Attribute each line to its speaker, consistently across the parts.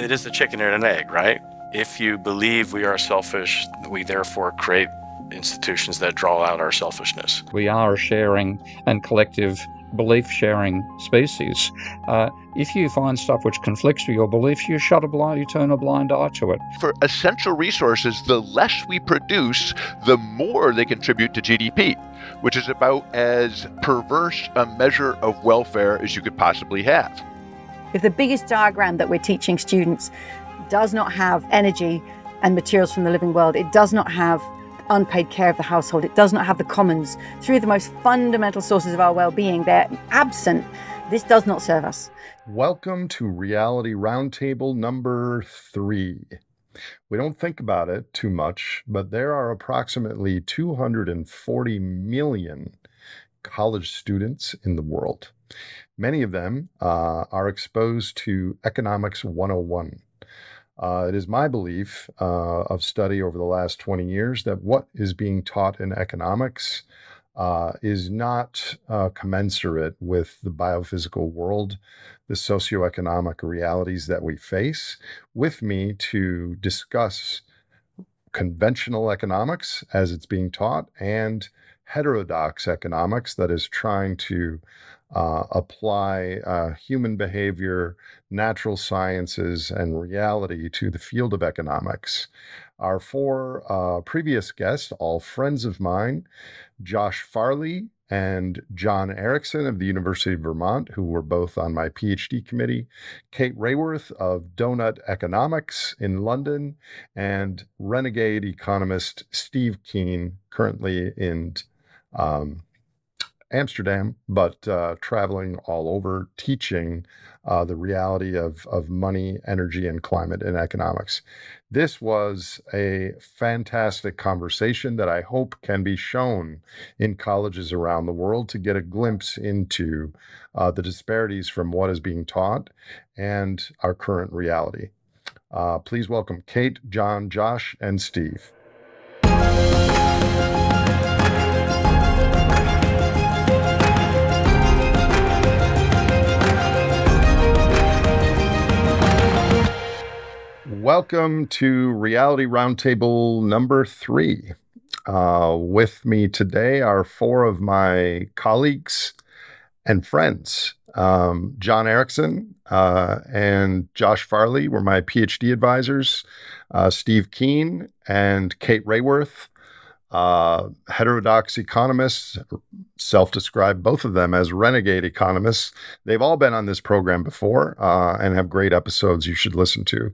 Speaker 1: It is the chicken and an egg, right? If you believe we are selfish, we therefore create institutions that draw out our selfishness.
Speaker 2: We are a sharing and collective belief-sharing species. If you find stuff which conflicts with your beliefs, you turn a blind eye to it.
Speaker 3: For essential resources, the less we produce, the more they contribute to GDP, which is about as perverse a measure of welfare as you could possibly have.
Speaker 4: If the biggest diagram that we're teaching students does not have energy and materials from the living world, it does not have unpaid care of the household, it does not have the commons, three of the most fundamental sources of our well-being, they're absent, this does not serve us.
Speaker 5: Welcome to Reality Roundtable number 3. We don't think about it too much, but there are approximately 240 million college students in the world. Many of them are exposed to Economics 101. It is my belief of study over the last 20 years that what is being taught in economics is not commensurate with the biophysical world, the socioeconomic realities that we face. With me to discuss conventional economics as it's being taught and heterodox economics that is trying to apply human behavior, natural sciences, and reality to the field of economics. Our 4 previous guests, all friends of mine, Josh Farley and Jon Erickson of the University of Vermont, who were both on my PhD committee, Kate Raworth of Donut Economics in London, and renegade economist Steve Keen, currently in Amsterdam, but traveling all over teaching the reality of money, energy, and climate in economics. This was a fantastic conversation that I hope can be shown in colleges around the world to get a glimpse into the disparities from what is being taught and our current reality. Please welcome Kate, Jon, Josh, and Steve. Welcome to Reality Roundtable number 3. With me today are 4 of my colleagues and friends. Jon Erickson and Josh Farley were my PhD advisors. Steve Keen and Kate Raworth, heterodox economists, self-describe both of them as renegade economists. They've all been on this program before and have great episodes you should listen to.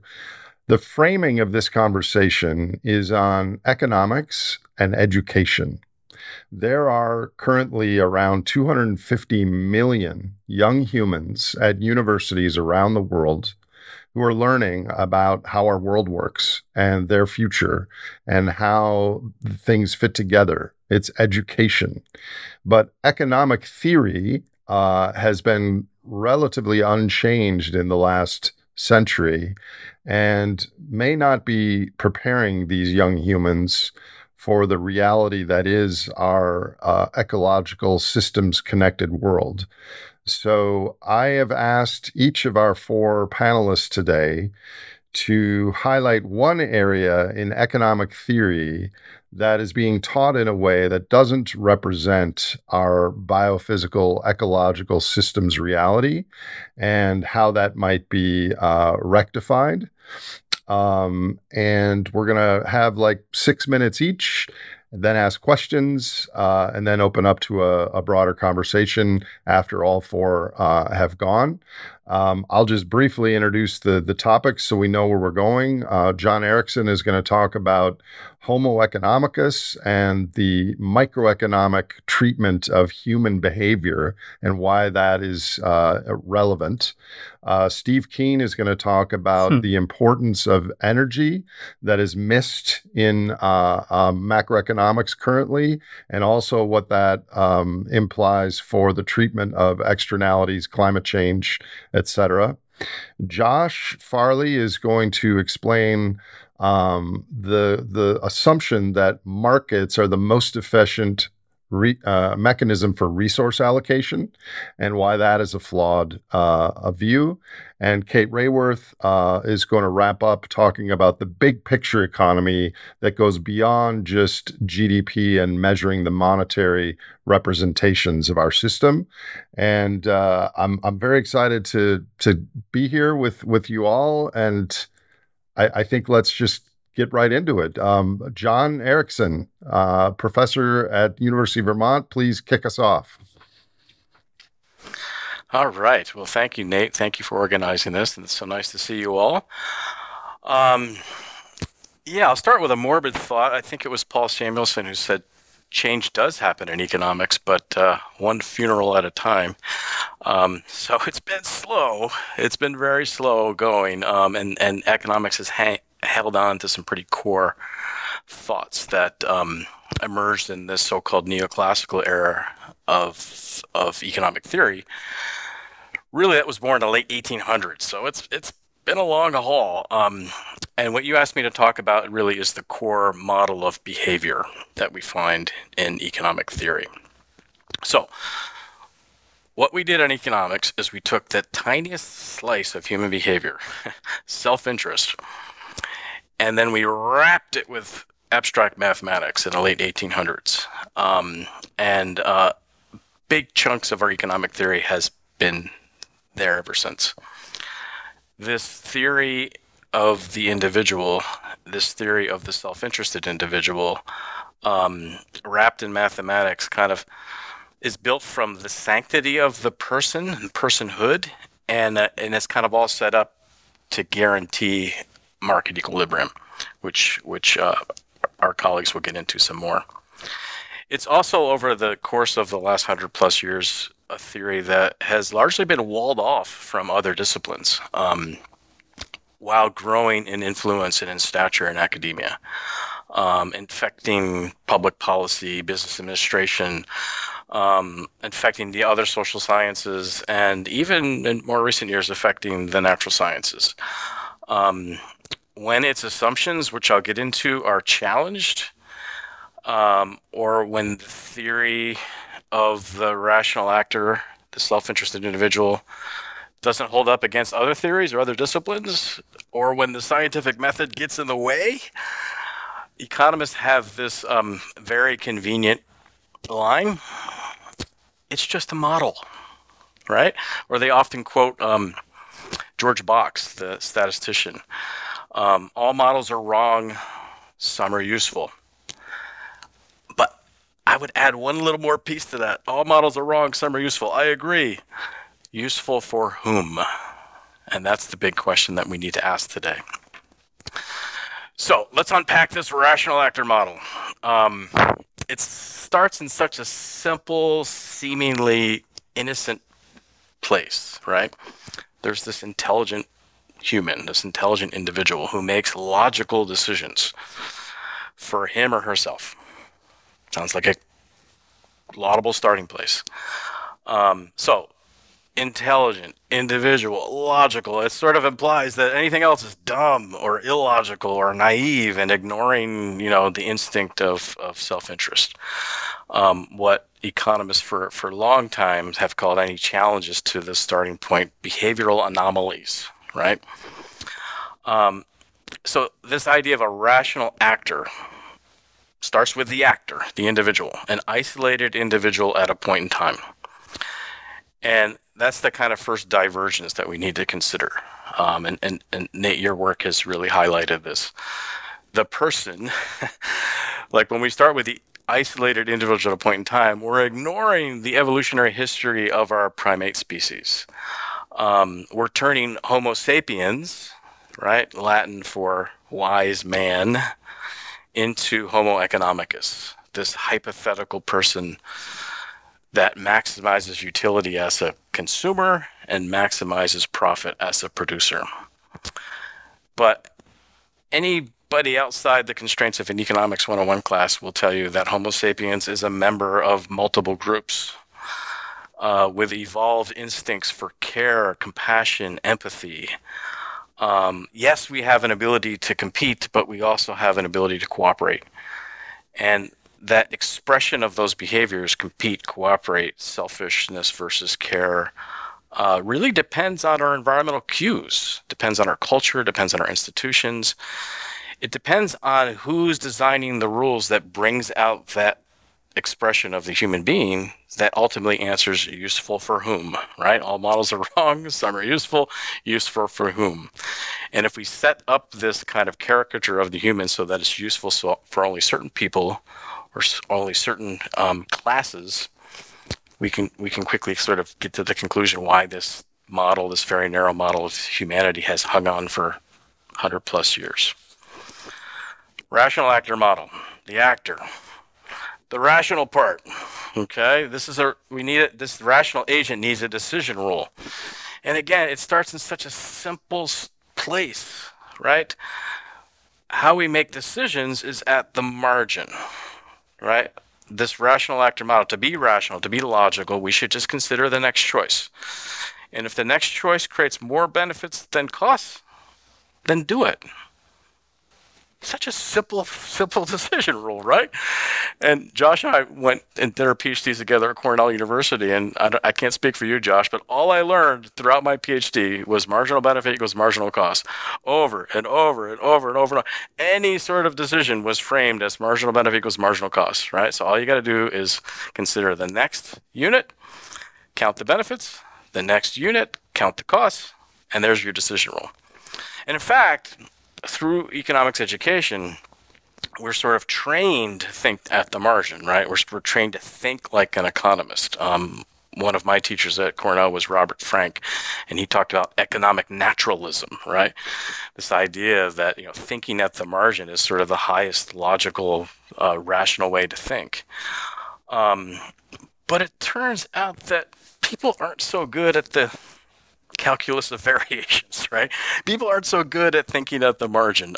Speaker 5: The framing of this conversation is on economics and education. There are currently around 250 million young humans at universities around the world who are learning about how our world works and their future and how things fit together. It's education. But economic theory has been relatively unchanged in the last century and may not be preparing these young humans for the reality that is our ecological systems connected world. So I have asked each of our 4 panelists today to highlight one area in economic theory that is being taught in a way that doesn't represent our biophysical, ecological systems reality and how that might be rectified. And we're going to have like 6 minutes each, and then ask questions, and then open up to a broader conversation after all 4 have gone. I'll just briefly introduce the topics so we know where we're going. Jon Erickson is going to talk about Homo economicus and the microeconomic treatment of human behavior and why that is relevant. Steve Keen is going to talk about the importance of energy that is missed in macroeconomics currently, and also what that implies for the treatment of externalities, climate change, etc. Josh Farley is going to explain the assumption that markets are the most efficient mechanism for resource allocation and why that is a flawed view. And Kate Raworth is going to wrap up talking about the big picture economy that goes beyond just GDP and measuring the monetary representations of our system. And I'm very excited to be here with you all. And I think let's just get right into it. Jon Erickson, professor at University of Vermont, please kick us off.
Speaker 1: All right. Well, thank you, Nate. Thank you for organizing this, and it's so nice to see you all. Yeah, I'll start with a morbid thought. I think it was Paul Samuelson who said, change does happen in economics, but one funeral at a time. So it's been slow. It's been very slow going, and economics has held on to some pretty core thoughts that emerged in this so-called neoclassical era of economic theory. Really, that was born in the late 1800s, so it's been a long haul. And what you asked me to talk about really is the core model of behavior that we find in economic theory. So what we did in economics is we took the tiniest slice of human behavior, self-interest, and then we wrapped it with abstract mathematics in the late 1800s. And big chunks of our economic theory has been there ever since. This theory of the individual, this theory of the self-interested individual, wrapped in mathematics, kind of is built from the sanctity of the person and personhood, and it's kind of all set up to guarantee market equilibrium, which our colleagues will get into some more. It's also, over the course of the last 100+ years, a theory that has largely been walled off from other disciplines, while growing in influence and in stature in academia, infecting public policy, business administration, infecting the other social sciences, and even in more recent years, affecting the natural sciences. When its assumptions, which I'll get into, are challenged, or when the theory of the rational actor, the self-interested individual, doesn't hold up against other theories or other disciplines, or when the scientific method gets in the way, economists have this very convenient line: it's just a model, right? Or they often quote George Box, the statistician. All models are wrong, some are useful. But I would add one little more piece to that. All models are wrong, some are useful. I agree. Useful for whom? And that's the big question that we need to ask today. So let's unpack this rational actor model. It starts in such a simple, seemingly innocent place, right? There's this intelligent human, this intelligent individual who makes logical decisions for him or herself. Sounds like a laudable starting place. So intelligent, individual, logical. It sort of implies that anything else is dumb or illogical or naive and ignoring, the instinct of self-interest. What economists for a long time have called any challenges to this starting point behavioral anomalies, right? So this idea of a rational actor starts with the actor, the individual, an isolated individual at a point in time. And that's the kind of first divergence that we need to consider. And Nate, your work has really highlighted this. The person, like when we start with the isolated individual at a point in time, we're ignoring the evolutionary history of our primate species. We're turning Homo sapiens, right, Latin for wise man, into Homo economicus, this hypothetical person that maximizes utility as a consumer and maximizes profit as a producer. But anybody outside the constraints of an economics 101 class will tell you that Homo sapiens is a member of multiple groups with evolved instincts for care, compassion, empathy. Yes, we have an ability to compete, but we also have an ability to cooperate. And that expression of those behaviors, compete, cooperate, selfishness versus care, really depends on our environmental cues, depends on our culture, depends on our institutions. It depends on who's designing the rules that brings out that expression of the human being that ultimately answers useful for whom, right? All models are wrong, some are useful for whom. And if we set up this kind of caricature of the human so that it's useful for only certain people or only certain classes, we can quickly sort of get to the conclusion why this model, this very narrow model of humanity, has hung on for 100 plus years. Rational actor model, the actor. The rational part, okay? This rational agent needs a decision rule. And again, it starts in such a simple place, right? How we make decisions is at the margin, right? This rational actor model, to be rational, to be logical, we should just consider the next choice. And if the next choice creates more benefits than costs, then do it. Such a simple decision rule, right? And Josh and I went and did our PhDs together at Cornell University, and I can't speak for you, Josh, but all I learned throughout my PhD was marginal benefit equals marginal cost, over and over and over and over and over. Any sort of decision was framed as marginal benefit equals marginal cost, right? So all you got to do is consider the next unit, count the benefits, the next unit, count the costs, and there's your decision rule. And in fact, through economics education, we're sort of trained to think at the margin, right? We're trained to think like an economist. One of my teachers at Cornell was Robert Frank, and he talked about economic naturalism, right? This idea that thinking at the margin is sort of the highest logical, rational way to think. But it turns out that people aren't so good at the calculus of variations, right? People aren't so good at thinking at the margin.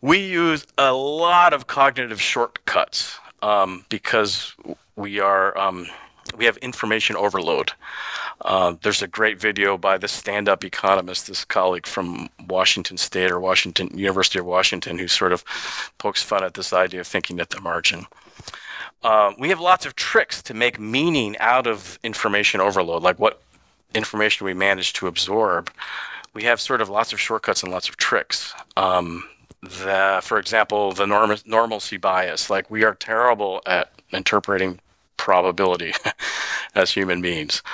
Speaker 1: We use a lot of cognitive shortcuts because we have information overload. There's a great video by the stand-up economist, this colleague from Washington State or University of Washington, who sort of pokes fun at this idea of thinking at the margin. We have lots of tricks to make meaning out of information overload, like what information we manage to absorb. We have sort of lots of shortcuts and lots of tricks. For example, the normalcy bias, like we are terrible at interpreting probability as human beings.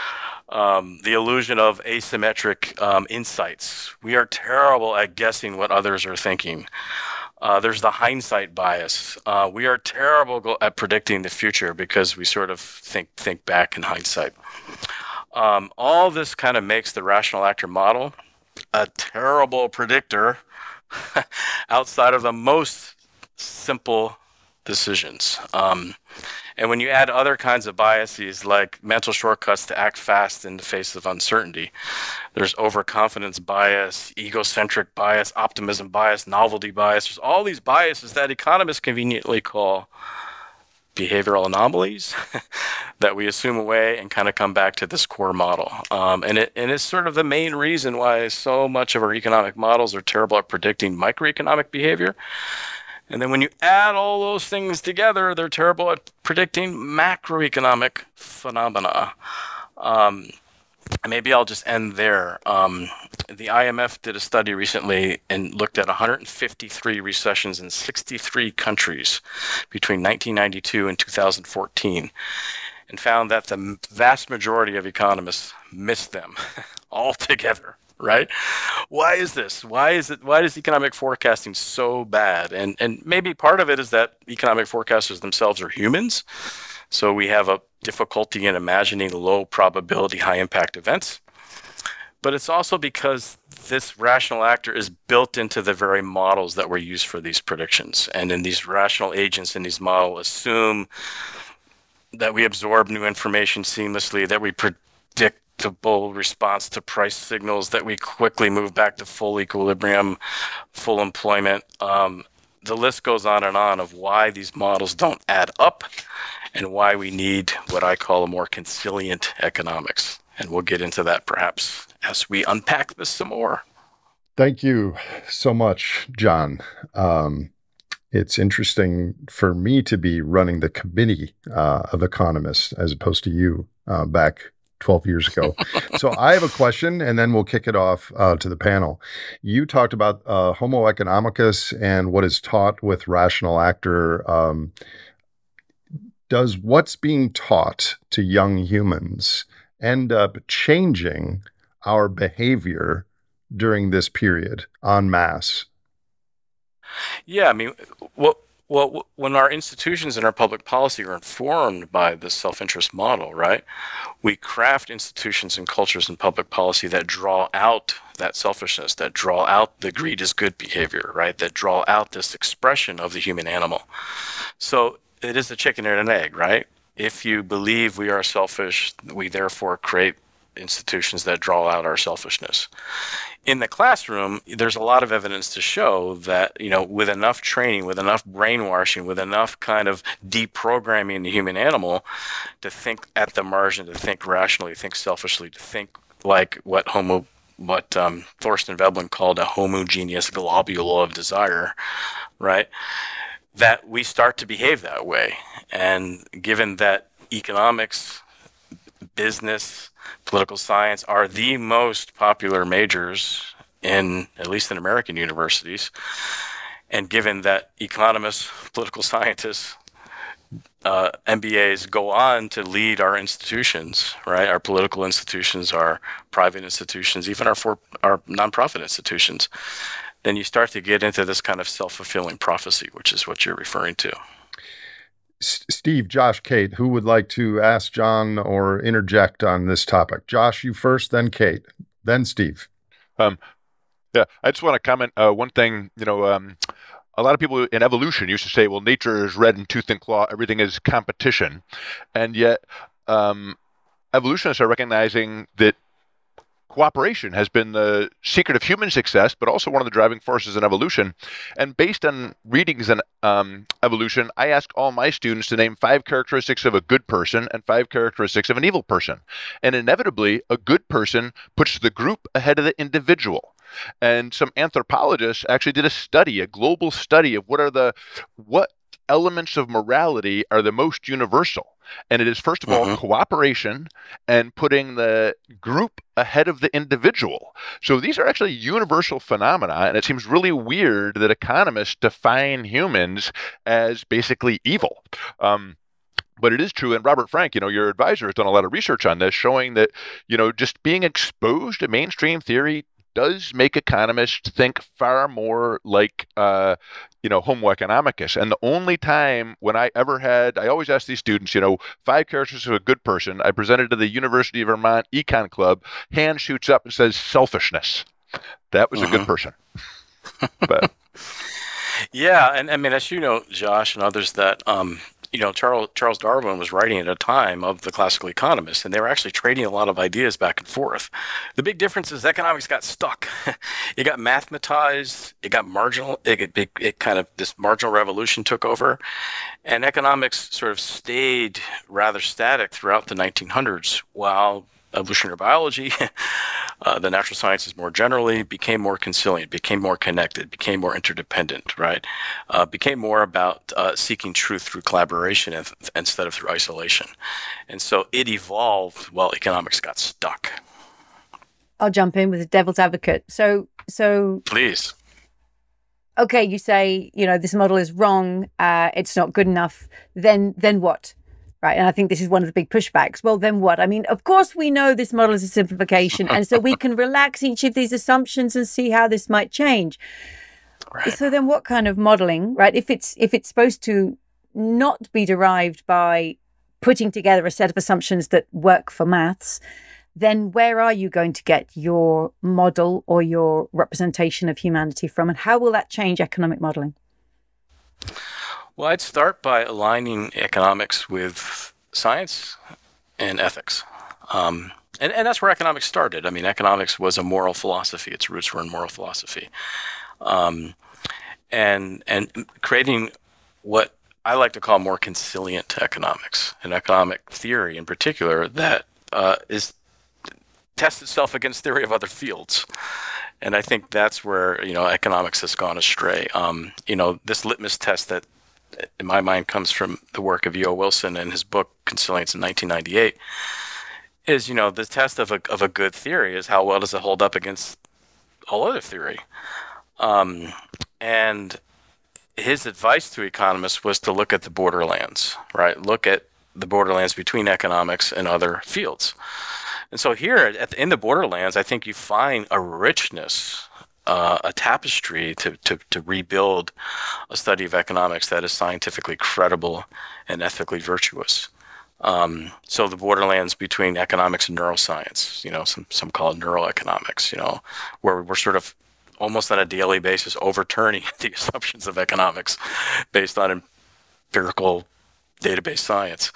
Speaker 1: The illusion of asymmetric insights. We are terrible at guessing what others are thinking. There's the hindsight bias. We are terrible at predicting the future because we sort of think back in hindsight. All this kind of makes the rational actor model a terrible predictor outside of the most simple decisions. And when you add other kinds of biases like mental shortcuts to act fast in the face of uncertainty, there's overconfidence bias, egocentric bias, optimism bias, novelty bias. There's all these biases that economists conveniently call behavioral anomalies that we assume away and kind of come back to this core model. And it's sort of the main reason why so much of our economic models are terrible at predicting microeconomic behavior. And then when you add all those things together, they're terrible at predicting macroeconomic phenomena. Maybe I'll just end there. The IMF did a study recently and looked at 153 recessions in 63 countries between 1992 and 2014 and found that the vast majority of economists missed them altogether. Right? Why is this? Why is economic forecasting so bad? And maybe part of it is that economic forecasters themselves are humans. So we have a difficulty in imagining low probability, high impact events. But it's also because this rational actor is built into the very models that were used for these predictions. And then these rational agents in these models assume that we absorb new information seamlessly, that we predictable response to price signals, that we quickly move back to full equilibrium, full employment. The list goes on of why these models don't add up and why we need what I call a more consilient economics. And we'll get into that perhaps as we unpack this some more.
Speaker 5: Thank you so much, Jon. it's interesting for me to be running the committee of economists as opposed to you back 12 years ago. So I have a question, and then we'll kick it off to the panel. You talked about Homo economicus and what is taught with rational actor. Does what's being taught to young humans end up changing our behavior during this period en masse?
Speaker 1: Yeah, I mean, when our institutions and our public policy are informed by the self-interest model, right? We craft institutions and cultures and public policy that draw out that selfishness, that draw out the greed is good behavior, right? That draw out this expression of the human animal. So it is the chicken and an egg, right? If you believe we are selfish, we therefore create institutions that draw out our selfishness. In the classroom, there's a lot of evidence to show that, with enough training, with enough brainwashing, with enough kind of deprogramming the human animal to think at the margin, to think rationally, think selfishly, to think like what Thorstein Veblen called a homogeneous globule of desire, right? That we start to behave that way. And given that economics, business, political science are the most popular majors at least in American universities, and given that economists, political scientists, MBAs go on to lead our institutions, right? Our political institutions, our private institutions, even our nonprofit institutions, then you start to get into this kind of self-fulfilling prophecy, which is what you're referring to.
Speaker 5: Steve, Josh, Kate, who would like to ask Jon or interject on this topic? Josh, you first, then Kate, then Steve.
Speaker 3: Yeah, I just want to comment one thing. A lot of people in evolution used to say, well, nature is red in tooth and claw, everything is competition. And yet evolutionists are recognizing that cooperation has been the secret of human success, but also one of the driving forces in evolution. And based on readings in evolution, I ask all my students to name 5 characteristics of a good person and 5 characteristics of an evil person. And inevitably, a good person puts the group ahead of the individual. And some anthropologists actually did a global study of what elements of morality are the most universal. And it is, first of all, cooperation and putting the group ahead of the individual. So these are actually universal phenomena, and it seems really weird that economists define humans as basically evil. But it is true, and Robert Frank, your advisor, has done a lot of research on this, showing that, just being exposed to mainstream theory does make economists think far more like, Homo economicus. And the only time when I always ask these students, 5 characteristics of a good person. I presented to the University of Vermont Econ Club. Hand shoots up and says selfishness. That was a good person. But
Speaker 1: yeah, and I mean, as you know, Josh and others, that Charles Darwin was writing at a time of the classical economists, and they were actually trading a lot of ideas back and forth. The big difference is economics got stuck. It got mathematized. It got marginal. It kind of, this marginal revolution took over, and economics sort of stayed rather static throughout the 1900s, while evolutionary biology, the natural sciences more generally, became more conciliant, became more connected, became more interdependent, right? Became more about seeking truth through collaboration instead of through isolation. And so it evolved while economics got stuck.
Speaker 4: I'll jump in with the devil's advocate. So
Speaker 1: Please.
Speaker 4: Okay, you say, this model is wrong, it's not good enough, then what? Right. And I think this is one of the big pushbacks. Well, then what? I mean, of course, we know this model is a simplification. And so we can relax each of these assumptions and see how this might change. Right. So then what kind of modeling, right? If it's supposed to not be derived by putting together a set of assumptions that work for maths, then where are you going to get your model or your representation of humanity from? And how will that change economic modeling?
Speaker 1: Well, I'd start by aligning economics with science and ethics. And that's where economics started. I mean, economics was a moral philosophy. Its roots were in moral philosophy. And creating what I like to call more conciliant economics, an economic theory in particular that tests itself against theory of other fields. And I think that's where, economics has gone astray. This litmus test that, in my mind, comes from the work of E.O. Wilson and his book Consilience in 1998 is, the test of a good theory is how well does it hold up against all other theory. And his advice to economists was to look at the borderlands, right? Look at the borderlands between economics and other fields. And so here in the borderlands, I think you find a richness, a tapestry to rebuild a study of economics that is scientifically credible and ethically virtuous. So the borderlands between economics and neuroscience, some call it neuroeconomics, where we're sort of almost on a daily basis overturning the assumptions of economics based on empirical database science.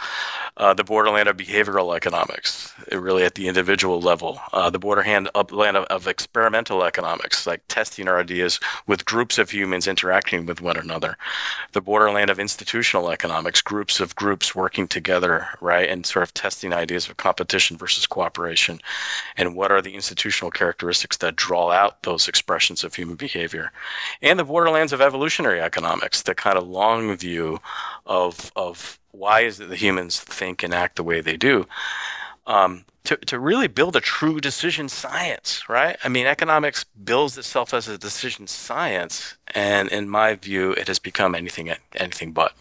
Speaker 1: The borderland of behavioral economics, really at the individual level. The borderland of experimental economics, like testing our ideas with groups of humans interacting with one another. The borderland of institutional economics, groups of groups working together, right, and sort of testing ideas of competition versus cooperation. And what are the institutional characteristics that draw out those expressions of human behavior? And the borderlands of evolutionary economics, the kind of long view of why is it that humans think and act the way they do, to really build a true decision science, right? I mean, economics builds itself as a decision science, and in my view, it has become anything but.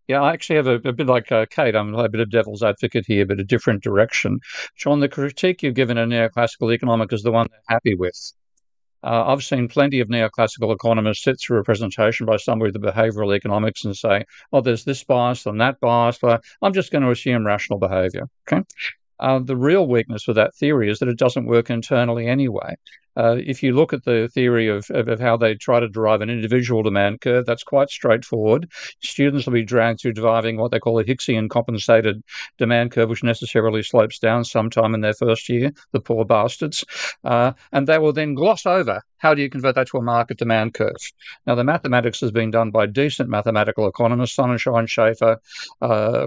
Speaker 2: Yeah, I actually have a bit like Kate. I'm a bit of devil's advocate here, but a different direction. Jon, the critique you've given in neoclassical economics is the one they're happy with. I've seen plenty of neoclassical economists sit through a presentation by somebody with the behavioral economics and say, oh, there's this bias and that bias, but I'm just going to assume rational behavior. Okay. The real weakness with that theory is that it doesn't work internally anyway. If you look at the theory of how they try to derive an individual demand curve, that's quite straightforward. Students will be dragged through deriving what they call a Hicksian compensated demand curve, which necessarily slopes down sometime in their first year, the poor bastards. And they will then gloss over how do you convert that to a market demand curve. Now, the mathematics has been done by decent mathematical economists, Sonnenschein, Schaefer,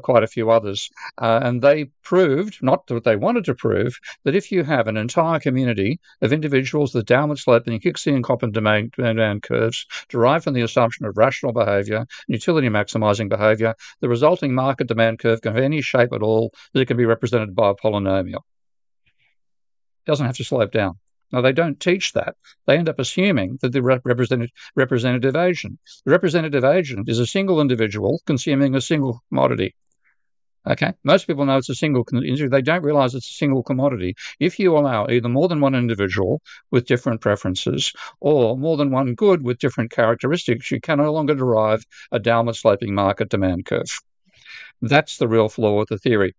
Speaker 2: quite a few others. And they proved, not what they wanted to prove, that if you have an entire community of individuals, the downward sloping Hicksian compensated demand curves derived from the assumption of rational behavior, utility maximizing behavior, the resulting market demand curve can have any shape at all that it can be represented by a polynomial. It doesn't have to slope down. Now, they don't teach that. They end up assuming that the representative agent. The representative agent is a single individual consuming a single commodity. Okay, most people know it's a single. They don't realize it's a single commodity. If you allow either more than one individual with different preferences or more than one good with different characteristics, you can no longer derive a downward sloping market demand curve. That's the real flaw with the theory.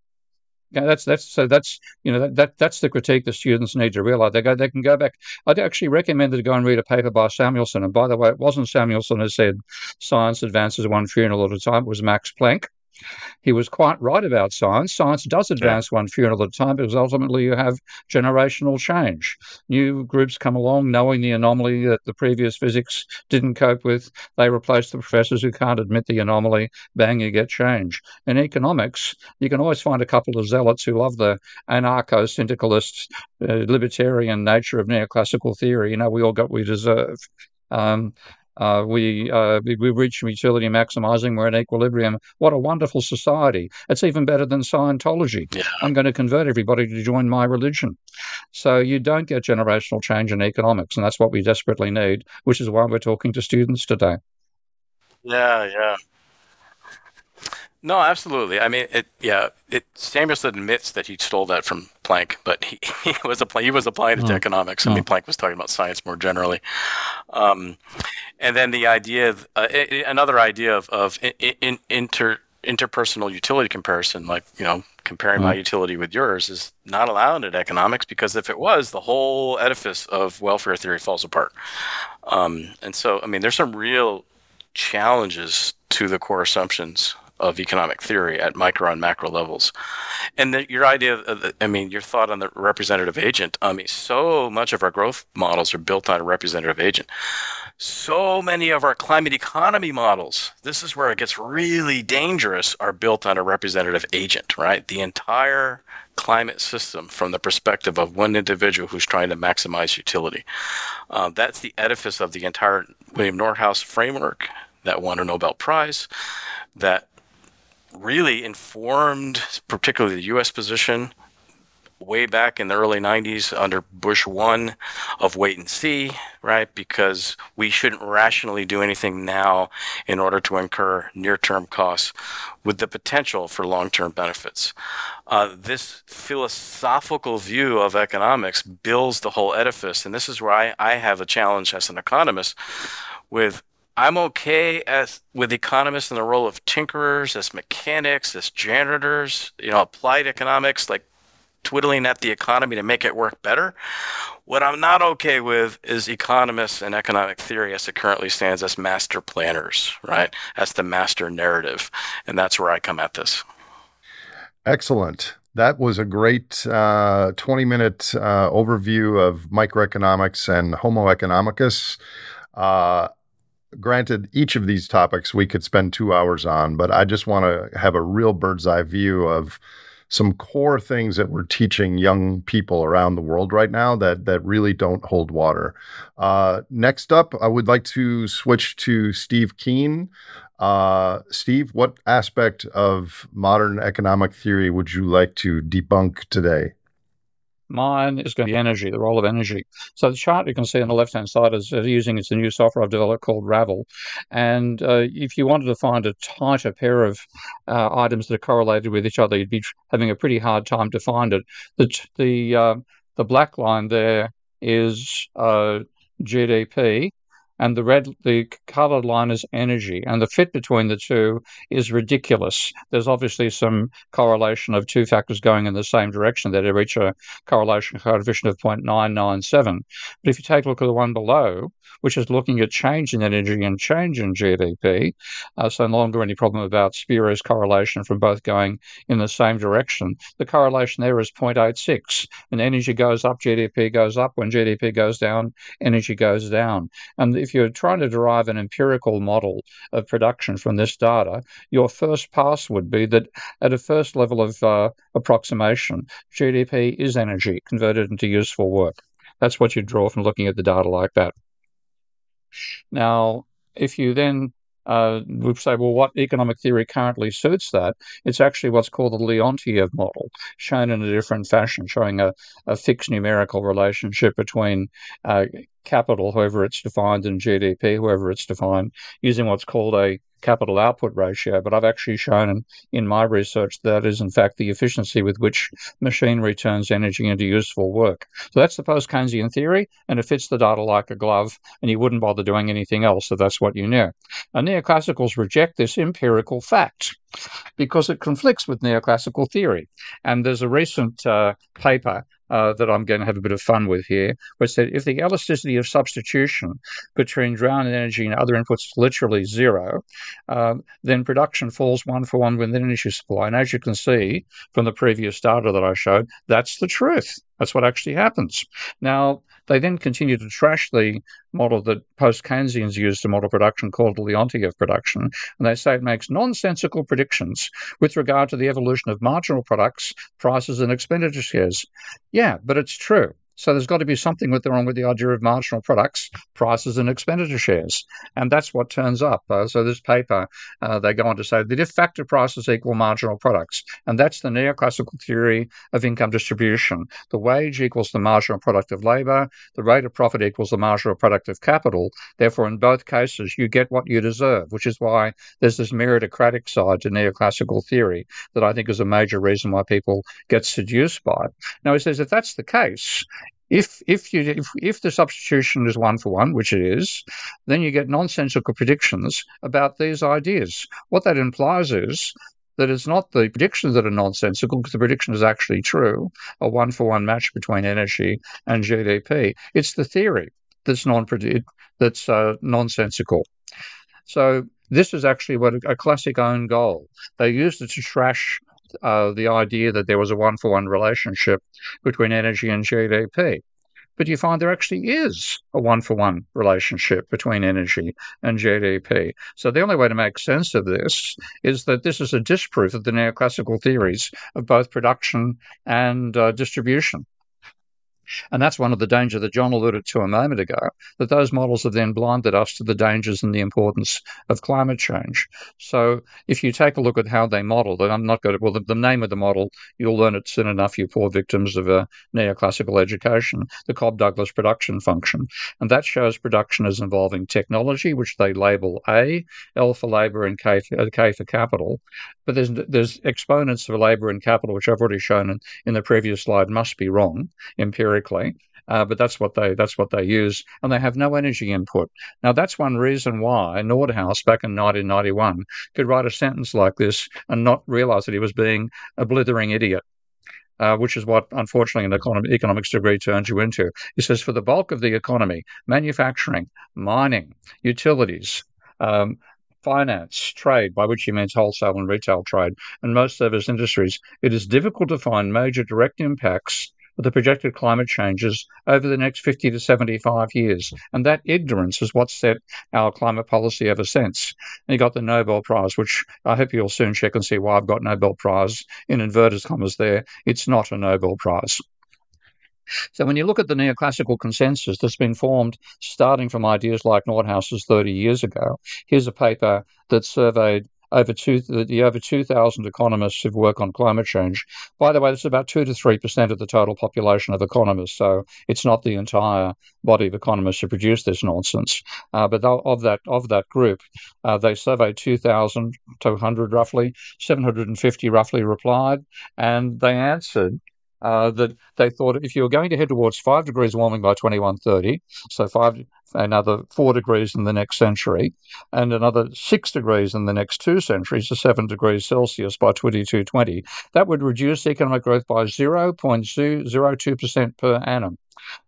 Speaker 2: That's the critique the students need to realize. They can go back. I'd actually recommend to go and read a paper by Samuelson. And by the way, it wasn't Samuelson who said science advances one funeral at a time. It was Max Planck. He was quite right about science. Science does advance one funeral at a time because ultimately you have generational change. New groups come along knowing the anomaly that the previous physics didn't cope with. They replace the professors who can't admit the anomaly. Bang, you get change. In economics, you can always find a couple of zealots who love the anarcho-syndicalist, libertarian nature of neoclassical theory. We all got what we deserve. We reach utility maximizing. We're in equilibrium. What a wonderful society. It's even better than Scientology.
Speaker 1: Yeah.
Speaker 2: I'm going to convert everybody to join my religion. So you don't get generational change in economics, and that's what we desperately need, which is why we're talking to students today.
Speaker 1: Yeah. No, absolutely. I mean, Samuelson admits that he stole that from Planck, but he was applying it to economics. I mean, Planck was talking about science more generally. And then the idea of another idea of interpersonal utility comparison, like comparing my utility with yours, is not allowed in economics, because if it was, the whole edifice of welfare theory falls apart. And so, I mean, there's some real challenges to the core assumptions of economic theory at micro and macro levels. And your idea of, your thought on the representative agent, so much of our growth models are built on a representative agent. So many of our climate economy models, this is where it gets really dangerous, are built on a representative agent, right? The entire climate system from the perspective of one individual who's trying to maximize utility. That's the edifice of the entire William Nordhaus framework that won a Nobel Prize, that really informed particularly the U.S. position way back in the early 90s under Bush 1 of wait and see, right? Because we shouldn't rationally do anything now in order to incur near-term costs with the potential for long-term benefits. This philosophical view of economics builds the whole edifice, and this is where I have a challenge as an economist with I'm okay with economists in the role of tinkerers, as mechanics, as janitors, applied economics, like twiddling at the economy to make it work better. What I'm not okay with is economists and economic theory as it currently stands as master planners, right? As the master narrative. And that's where I come at this.
Speaker 5: Excellent. That was a great 20-minute overview of microeconomics and Homo economicus. Granted, each of these topics we could spend 2 hours on, but I just want to have a real bird's eye view of some core things that we're teaching young people around the world right now that really don't hold water. Next up, I would like to switch to Steve Keen. Steve, what aspect of modern economic theory would you like to debunk today?
Speaker 2: Mine is going to be energy, the role of energy. So the chart you can see on the left-hand side is using it's a new software I've developed called Ravel. And if you wanted to find a tighter pair of items that are correlated with each other, you'd be having a pretty hard time to find it. The black line there is GDP, and the coloured line is energy, and the fit between the two is ridiculous. There's obviously some correlation of two factors going in the same direction that they reach a correlation coefficient of 0.997. But if you take a look at the one below, which is looking at change in energy and change in GDP, so no longer any problem about spurious correlation from both going in the same direction. The correlation there is 0.86. When energy goes up, GDP goes up. When GDP goes down, energy goes down. And if you're trying to derive an empirical model of production from this data, your first pass would be that at a first level of approximation, GDP is energy converted into useful work. That's what you draw from looking at the data like that. Now, if you then would say, well, what economic theory currently suits that? It's actually what's called the Leontief model, shown in a different fashion, showing a fixed numerical relationship between capital, however it's defined, and GDP, however it's defined, using what's called a capital output ratio. But I've actually shown in my research that is, in fact, the efficiency with which machinery turns energy into useful work. So that's the post-Keynesian theory, and it fits the data like a glove, and you wouldn't bother doing anything else if that's what you knew. And neoclassicals reject this empirical fact because it conflicts with neoclassical theory. And there's a recent paper that I'm going to have a bit of fun with here, where it said if the elasticity of substitution between drowned energy and other inputs is literally zero, then production falls 1-for-1 with energy supply. And as you can see from the previous data that I showed, that's the truth. That's what actually happens. Now, they then continue to trash the model that post-Keynesians use to model production called the Leontief production, and they say it makes nonsensical predictions with regard to the evolution of marginal products, prices, and expenditure shares. Yeah, but it's true. So there's got to be something wrong with the idea of marginal products, prices, and expenditure shares. And that's what turns up. So this paper, they go on to say that if factor prices equal marginal products, and that's the neoclassical theory of income distribution. The wage equals the marginal product of labour, the rate of profit equals the marginal product of capital. Therefore, in both cases, you get what you deserve, which is why there's this meritocratic side to neoclassical theory that I think is a major reason why people get seduced by it. Now, he says if that's the case, if the substitution is 1-for-1, which it is, then you get nonsensical predictions about these ideas. What that implies is that it's not the predictions that are nonsensical, because the prediction is actually true, a 1-for-1 match between energy and GDP. It's the theory that's nonsensical. So this is actually what a classic own goal. They used it to trash the idea that there was a 1-for-1 relationship between energy and GDP. but you find there actually is a one-for-one relationship between energy and GDP. So the only way to make sense of this is that this is a disproof of the neoclassical theories of both production and distribution. And that's one of the dangers that Jon alluded to a moment ago, that those models have then blinded us to the dangers and the importance of climate change. So if you take a look at how they model, and I'm not going to, well, the name of the model, you'll learn it soon enough, you poor victims of a neoclassical education, the Cobb-Douglas production function. And that shows production as involving technology, which they label A, L for labor, and K for capital. But there's exponents for labor and capital, which I've already shown in the previous slide, must be wrong empirically. But that's what they use, and they have no energy input. Now that's one reason why Nordhaus back in 1991 could write a sentence like this and not realize that he was being a blithering idiot. Which is what, unfortunately, an economics degree turns you into. He says, for the bulk of the economy, manufacturing, mining, utilities, finance, trade, by which he means wholesale and retail trade, and most service industries, it is difficult to find major direct impacts of the projected climate changes over the next 50 to 75 years. And that ignorance is what set our climate policy ever since. And he got the Nobel Prize, which I hope you'll soon check and see why I've got Nobel Prize in inverted commas there. It's not a Nobel Prize. So when you look at the neoclassical consensus that's been formed starting from ideas like Nordhaus's 30 years ago, here's a paper that surveyed over 2,000 economists who work on climate change. By the way, that's about 2 to 3% of the total population of economists, so it's not the entire body of economists who produce this nonsense. But of that group, they surveyed 2,200 roughly, 750 roughly replied, and they answered that they thought if you were going to head towards 5 degrees warming by 2130, so another 4 degrees in the next century, and another 6 degrees in the next 2 centuries, to 7 degrees Celsius by 2220, that would reduce economic growth by 0.02% per annum.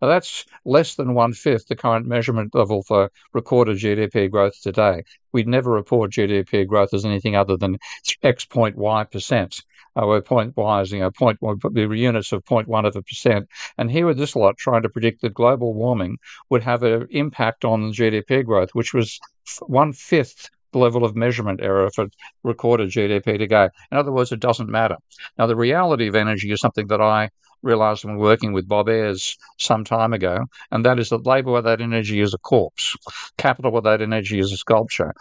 Speaker 2: Now, that's less than 1/5 the current measurement level for recorded GDP growth today. We'd never report GDP growth as anything other than X point Y%. Where point Y is, the units of 0.1%. And here with this lot trying to predict that global warming would have an impact on GDP growth, which was 1/5 the level of measurement error for recorded GDP to go. In other words, it doesn't matter. Now, the reality of energy is something that I realized when working with Bob Ayres some time ago, and that is that labor without energy is a corpse. Capital without energy is a sculpture.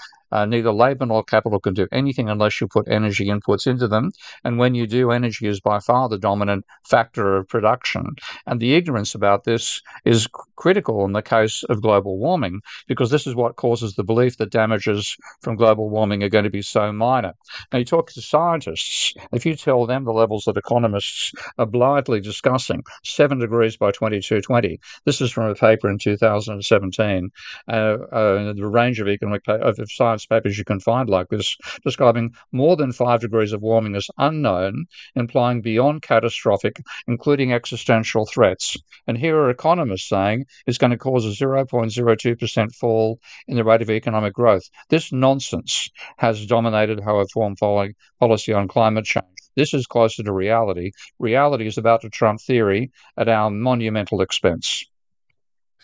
Speaker 2: Neither labor nor capital can do anything unless you put energy inputs into them. And when you do, energy is by far the dominant factor of production. And the ignorance about this is critical in the case of global warming, because this is what causes the belief that damages from global warming are going to be so minor. Now, you talk to scientists, if you tell them the levels that economists are blithely discussing, 7 degrees by 2220, this is from a paper in 2017, the range of of science papers you can find like this, describing more than 5 degrees of warming as unknown, implying beyond catastrophic, including existential threats. And here are economists saying it's going to cause a 0.02% fall in the rate of economic growth. This nonsense has dominated how I form policy on climate change. This is closer to reality. Reality is about to trump theory at our monumental expense.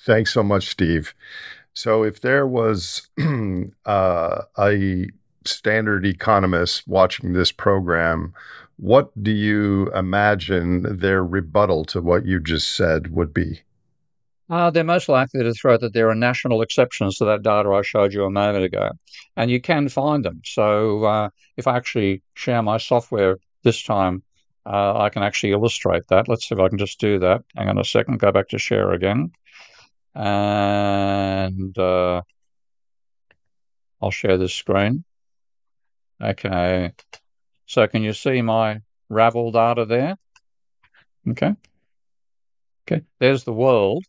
Speaker 5: Thanks so much, Steve. So if there was a standard economist watching this program, what do you imagine their rebuttal to what you just said would be?
Speaker 2: They're most likely to throw that there are national exceptions to that data I showed you a moment ago, and you can find them. So if I actually share my software this time, I can actually illustrate that. Let's see if I can just do that. Hang on a second, go back to share again. And I'll share this screen. Okay. So can you see my Ravel data there? Okay. Okay. There's the world.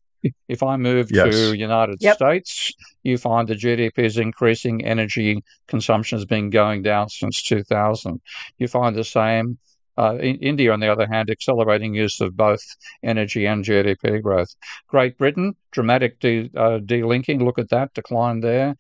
Speaker 2: If I move to United States, you find the GDP is increasing, energy consumption has been going down since 2000. You find the same. In India, on the other hand, accelerating use of both energy and GDP growth. Great Britain, dramatic delinking. Look at that decline there.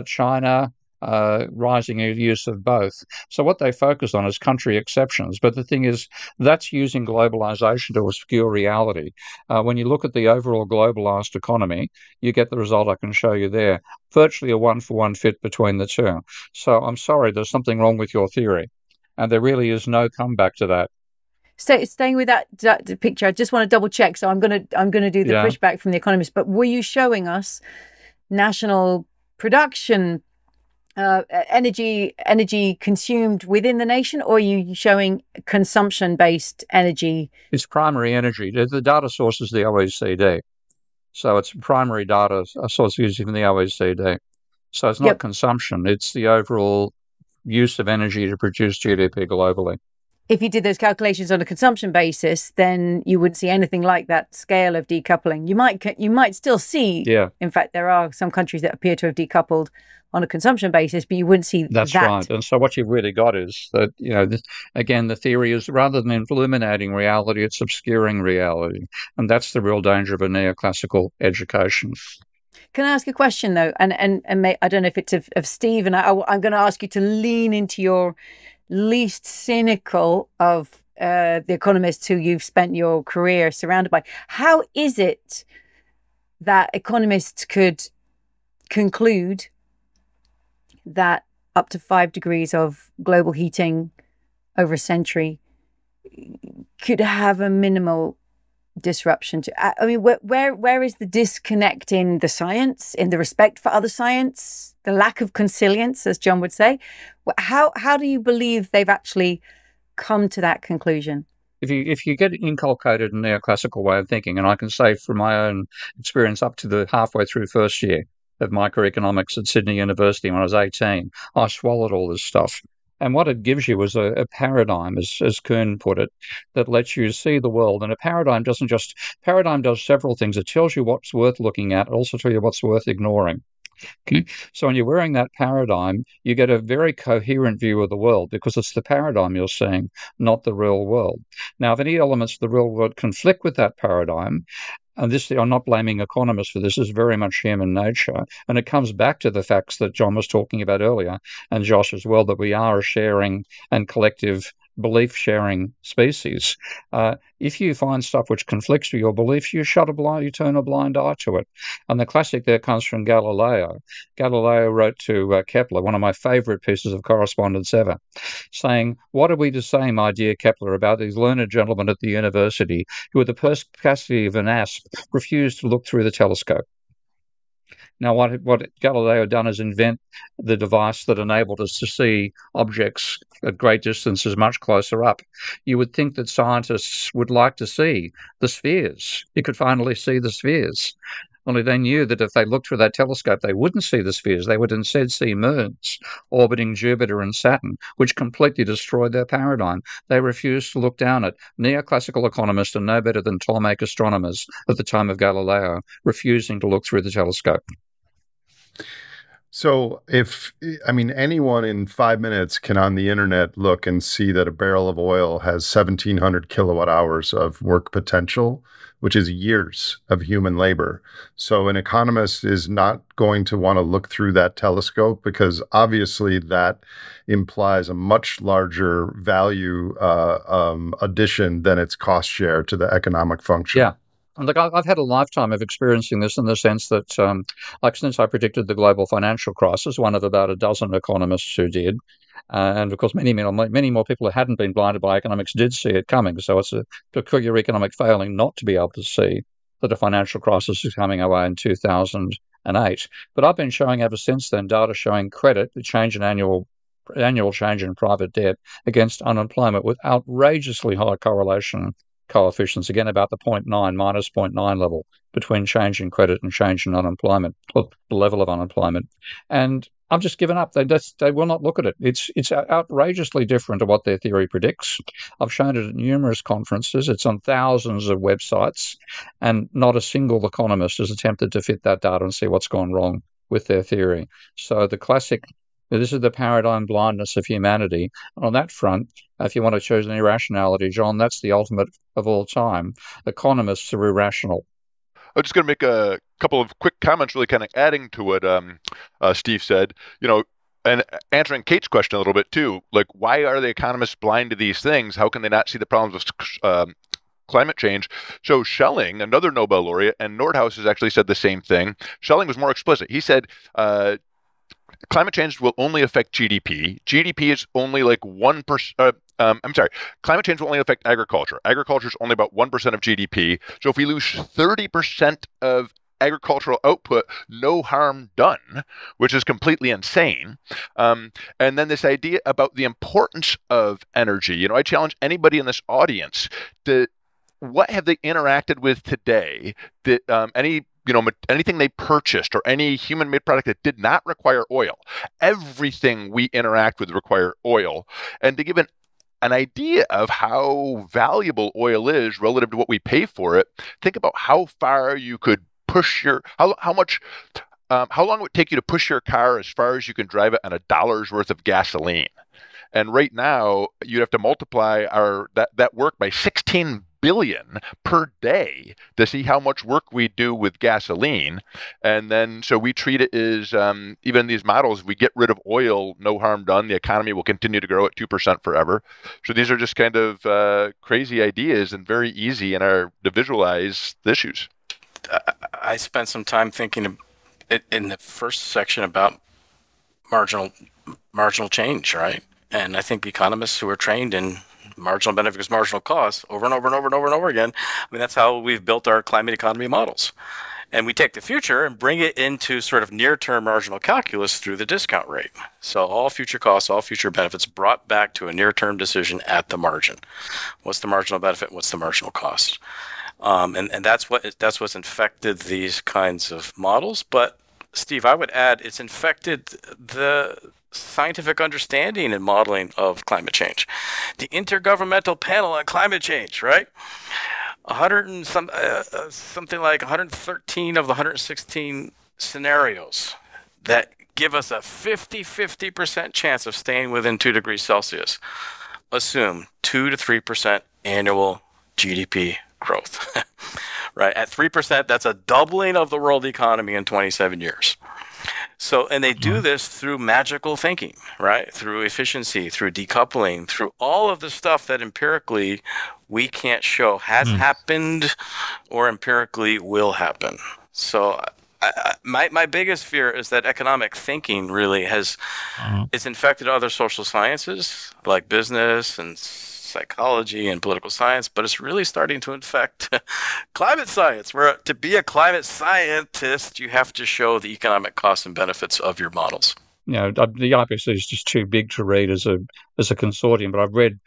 Speaker 2: China, rising use of both. So what they focus on is country exceptions. But the thing is, that's using globalization to obscure reality. When you look at the overall globalized economy, you get the result I can show you there, virtually a one-for-one fit between the two. So I'm sorry, there's something wrong with your theory. And there really is no comeback to that.
Speaker 4: Staying with that picture, I just want to double check. So I'm gonna do the pushback from The Economist. But were you showing us national production, energy consumed within the nation, or are you showing consumption-based energy?
Speaker 2: It's primary energy. The data source is the OECD. So it's primary data source used from the OECD. So it's not consumption. It's the overall use of energy to produce GDP globally.
Speaker 4: If you did those calculations on a consumption basis, then you wouldn't see anything like that scale of decoupling. You might still see, in fact, there are some countries that appear to have decoupled on a consumption basis, but you wouldn't see
Speaker 2: That's right. And so what you've really got is that, again, the theory is rather than illuminating reality, it's obscuring reality. And that's the real danger of a neoclassical education.
Speaker 4: Can I ask a question, though? And I don't know if it's of Steve, and I'm going to ask you to lean into your least cynical of the economists who you've spent your career surrounded by. How is it that economists could conclude that up to 5 degrees of global heating over a century could have a minimal disruption to? I mean, where is the disconnect in the science, in the respect for other science, the lack of consilience, as Jon would say? How do you believe they've actually come to that conclusion?
Speaker 2: If you get inculcated in a neoclassical way of thinking, and I can say from my own experience up to the halfway through first year of microeconomics at Sydney University when I was 18, I swallowed all this stuff. And what it gives you is a paradigm, as Kuhn put it, that lets you see the world. And a paradigm does several things. It tells you what's worth looking at. It also tells you what's worth ignoring. Okay. So when you're wearing that paradigm, you get a very coherent view of the world because it's the paradigm you're seeing, not the real world. Now, if any elements of the real world conflict with that paradigm, and I'm not blaming economists for this, is very much human nature. And it comes back to the facts that Jon was talking about earlier, and Josh as well, that we are a sharing and collective belief-sharing species. If you find stuff which conflicts with your beliefs, you turn a blind eye to it. And the classic there comes from Galileo. Galileo wrote to Kepler, one of my favorite pieces of correspondence ever, saying, "What are we to say, my dear Kepler, about these learned gentlemen at the university who, with the perspicacity of an asp, refused to look through the telescope?" Now, what Galileo had done is invent the device that enabled us to see objects at great distances much closer up. You would think that scientists would like to see the spheres. You could finally see the spheres. Only they knew that if they looked through that telescope, they wouldn't see the spheres. They would instead see moons orbiting Jupiter and Saturn, which completely destroyed their paradigm. They refused to look down it. Neoclassical economists are no better than Ptolemaic astronomers at the time of Galileo, refusing to look through the telescope.
Speaker 5: So anyone in 5 minutes can on the internet look and see that a barrel of oil has 1,700 kilowatt hours of work potential, which is years of human labor. So an economist is not going to want to look through that telescope because obviously that implies a much larger value addition than its cost share to the economic function.
Speaker 2: Yeah. And look, I've had a lifetime of experiencing this in the sense that, since I predicted the global financial crisis, one of about a dozen economists who did, and of course, many more people who hadn't been blinded by economics did see it coming. So it's a peculiar economic failing not to be able to see that a financial crisis is coming our way in 2008. But I've been showing ever since then data showing credit, the change in annual change in private debt against unemployment with outrageously high correlation coefficients, again about the 0.9, minus 0.9 level between change in credit and change in unemployment, or the level of unemployment. And I've just given up. They will not look at it. It's outrageously different to what their theory predicts. I've shown it at numerous conferences. It's on thousands of websites, and not a single economist has attempted to fit that data and see what's gone wrong with their theory. So this is the paradigm blindness of humanity. On that front, if you want to choose an irrationality, Jon, that's the ultimate of all time. Economists are irrational.
Speaker 3: I'm just going to make a couple of quick comments, really kind of adding to what Steve said. and answering Kate's question a little bit too, like why are the economists blind to these things? How can they not see the problems with climate change? So Schelling, another Nobel laureate, and Nordhaus has actually said the same thing. Schelling was more explicit. He said climate change will only affect GDP. GDP is only like 1%. I'm sorry, climate change will only affect agriculture. Agriculture is only about 1% of GDP. So if we lose 30% of agricultural output, no harm done, which is completely insane. And then this idea about the importance of energy. You know, I challenge anybody in this audience to what have they interacted with today that anything they purchased or any human-made product that did not require oil. Everything we interact with require oil. And to give an idea of how valuable oil is relative to what we pay for it, think about how far you could push how long it would take you to push your car as far as you can drive it on $1 worth of gasoline. And right now, you'd have to multiply that work by 16 billion per day to see how much work we do with gasoline. And then, so we treat it as, even in these models, if we get rid of oil, no harm done, the economy will continue to grow at 2% forever. So these are just kind of crazy ideas and very easy to visualize the issues.
Speaker 1: I spent some time thinking in the first section about marginal change, right? And I think economists who are trained in marginal benefit is marginal cost over and over and over and over and over again. I mean, that's how we've built our climate economy models. And we take the future and bring it into sort of near-term marginal calculus through the discount rate. So all future costs, all future benefits brought back to a near-term decision at the margin. What's the marginal benefit? What's the marginal cost? And that's what's infected these kinds of models. But Steve, I would add it's infected the scientific understanding and modeling of climate change. The Intergovernmental Panel on Climate Change, right? Something like 113 of the 116 scenarios that give us a 50% chance of staying within 2 degrees Celsius assume 2 to 3% annual GDP growth. Right? At 3%, that's a doubling of the world economy in 27 years. So, and they do this through magical thinking, right? Through efficiency, through decoupling, through all of the stuff that empirically we can't show has happened or empirically will happen. So my biggest fear is that economic thinking really it's infected other social sciences like business and psychology and political science, but it's really starting to infect climate science, where to be a climate scientist, you have to show the economic costs and benefits of your models.
Speaker 2: You know, the IPC is just too big to read as a consortium, but I've read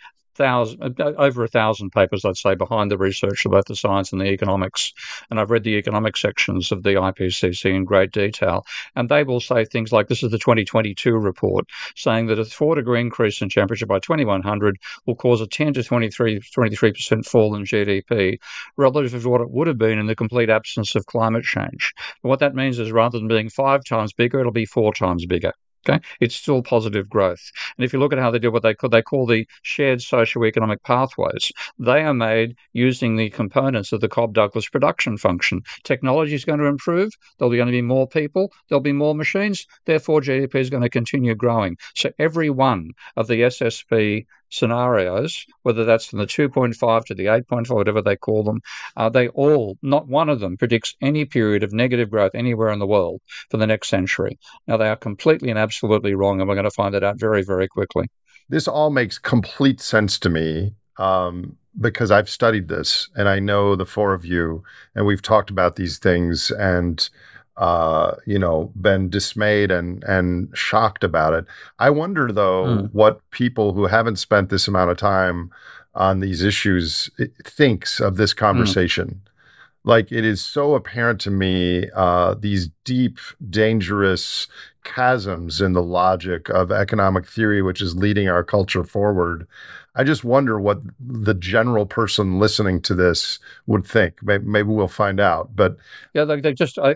Speaker 2: over 1,000 papers, I'd say, behind the research about the science and the economics. And I've read the economic sections of the IPCC in great detail. And they will say things like, this is the 2022 report, saying that a 4-degree increase in temperature by 2100 will cause a 10 to 23% fall in GDP relative to what it would have been in the complete absence of climate change. But what that means is rather than being 5 times bigger, it'll be 4 times bigger. Okay, it's still positive growth. And if you look at how they do what they call the shared socioeconomic pathways, they are made using the components of the Cobb-Douglas production function. Technology is going to improve. There'll be going to be more people. There'll be more machines. Therefore, GDP is going to continue growing. So every one of the SSP scenarios, whether that's from the 2.5 to the 8.5, whatever they call them, not one of them predicts any period of negative growth anywhere in the world for the next century. Now, they are completely and absolutely wrong, and we're going to find that out very, very quickly.
Speaker 5: This all makes complete sense to me because I've studied this, and I know the four of you, and we've talked about these things and been dismayed and shocked about it. I wonder, though, what people who haven't spent this amount of time on these issues thinks of this conversation. Like, it is so apparent to me, these deep, dangerous chasms in the logic of economic theory, which is leading our culture forward. I just wonder what the general person listening to this would think. Maybe we'll find out. But
Speaker 2: yeah,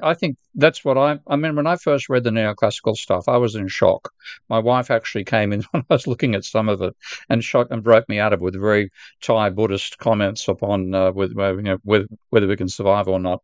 Speaker 2: I think that's what I mean, when I first read the neoclassical stuff, I was in shock. My wife actually came in when I was looking at some of it and shocked and broke me out of it with very Thai Buddhist comments upon whether we can survive or not.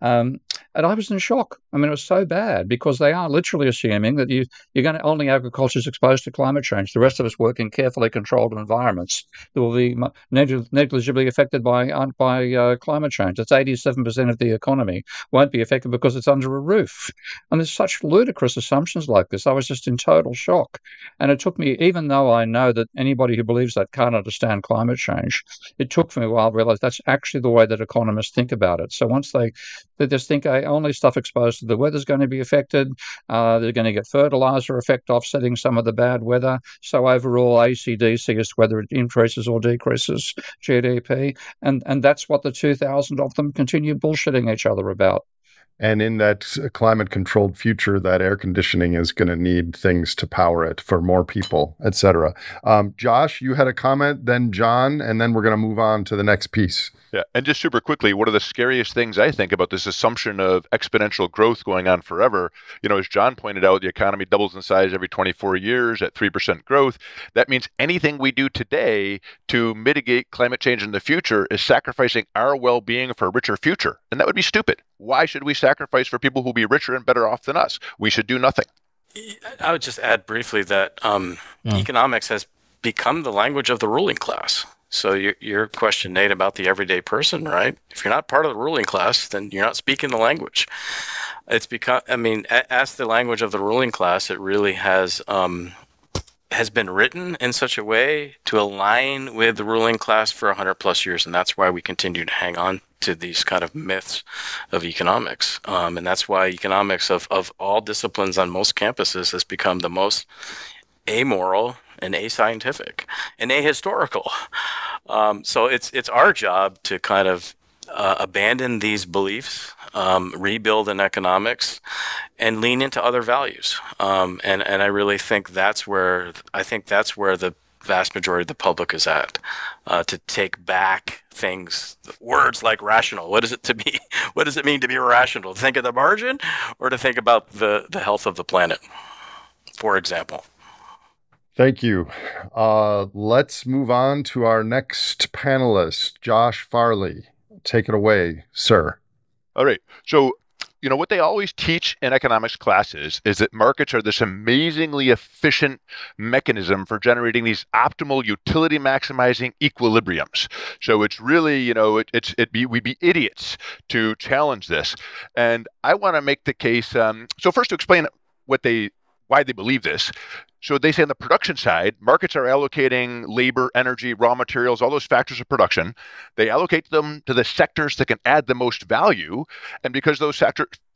Speaker 2: And I was in shock. I mean, it was so bad because they are literally assuming that you're going to only agriculture is exposed to climate change. The rest of us work in carefully controlled environments that will be negligibly affected by climate change. That's 87% of the economy won't be affected because it's under a roof. And there's such ludicrous assumptions like this. I was just in total shock. And it took me, even though I know that anybody who believes that can't understand climate change, it took me a while to realize that's actually the way that economists think about it. So once they just think only stuff exposed to the weather is going to be affected, they're going to get fertilizer effect offsetting some of the bad weather. So overall, ACDC is whether it increases or decreases GDP. And that's what the 2,000 of them continue bullshitting each other about.
Speaker 5: And in that climate-controlled future, that air conditioning is going to need things to power it for more people, et cetera. Josh, you had a comment, then Jon, and then we're going to move on to the next piece.
Speaker 3: Yeah, and just super quickly, one of the scariest things I think about this assumption of exponential growth going on forever, as Jon pointed out, the economy doubles in size every 24 years at 3% growth. That means anything we do today to mitigate climate change in the future is sacrificing our well-being for a richer future. And that would be stupid. Why should we sacrifice for people who will be richer and better off than us? We should do nothing.
Speaker 1: I would just add briefly that economics has become the language of the ruling class. So your question, Nate, about the everyday person, right? If you're not part of the ruling class, then you're not speaking the language. It's become, as the language of the ruling class, it really has been written in such a way to align with the ruling class for 100 plus years. And that's why we continue to hang on to these kind of myths of economics. And that's why economics of all disciplines on most campuses has become the most amoral and ascientific and ahistorical. So it's our job to kind of abandon these beliefs, rebuild in economics, and lean into other values. And I really think that's where the vast majority of the public is at, to take back things, words like rational. What does it mean to be rational? To think of the margin, or to think about the health of the planet, for example.
Speaker 5: Thank you. Let's move on to our next panelist, Josh Farley. Take it away, sir.
Speaker 3: All right. So, what they always teach in economics classes is that markets are this amazingly efficient mechanism for generating these optimal utility maximizing equilibriums. So it's really, we'd be idiots to challenge this. And I want to make the case. So first to explain why they believe this. So they say on the production side, markets are allocating labor, energy, raw materials, all those factors of production. They allocate them to the sectors that can add the most value. And because those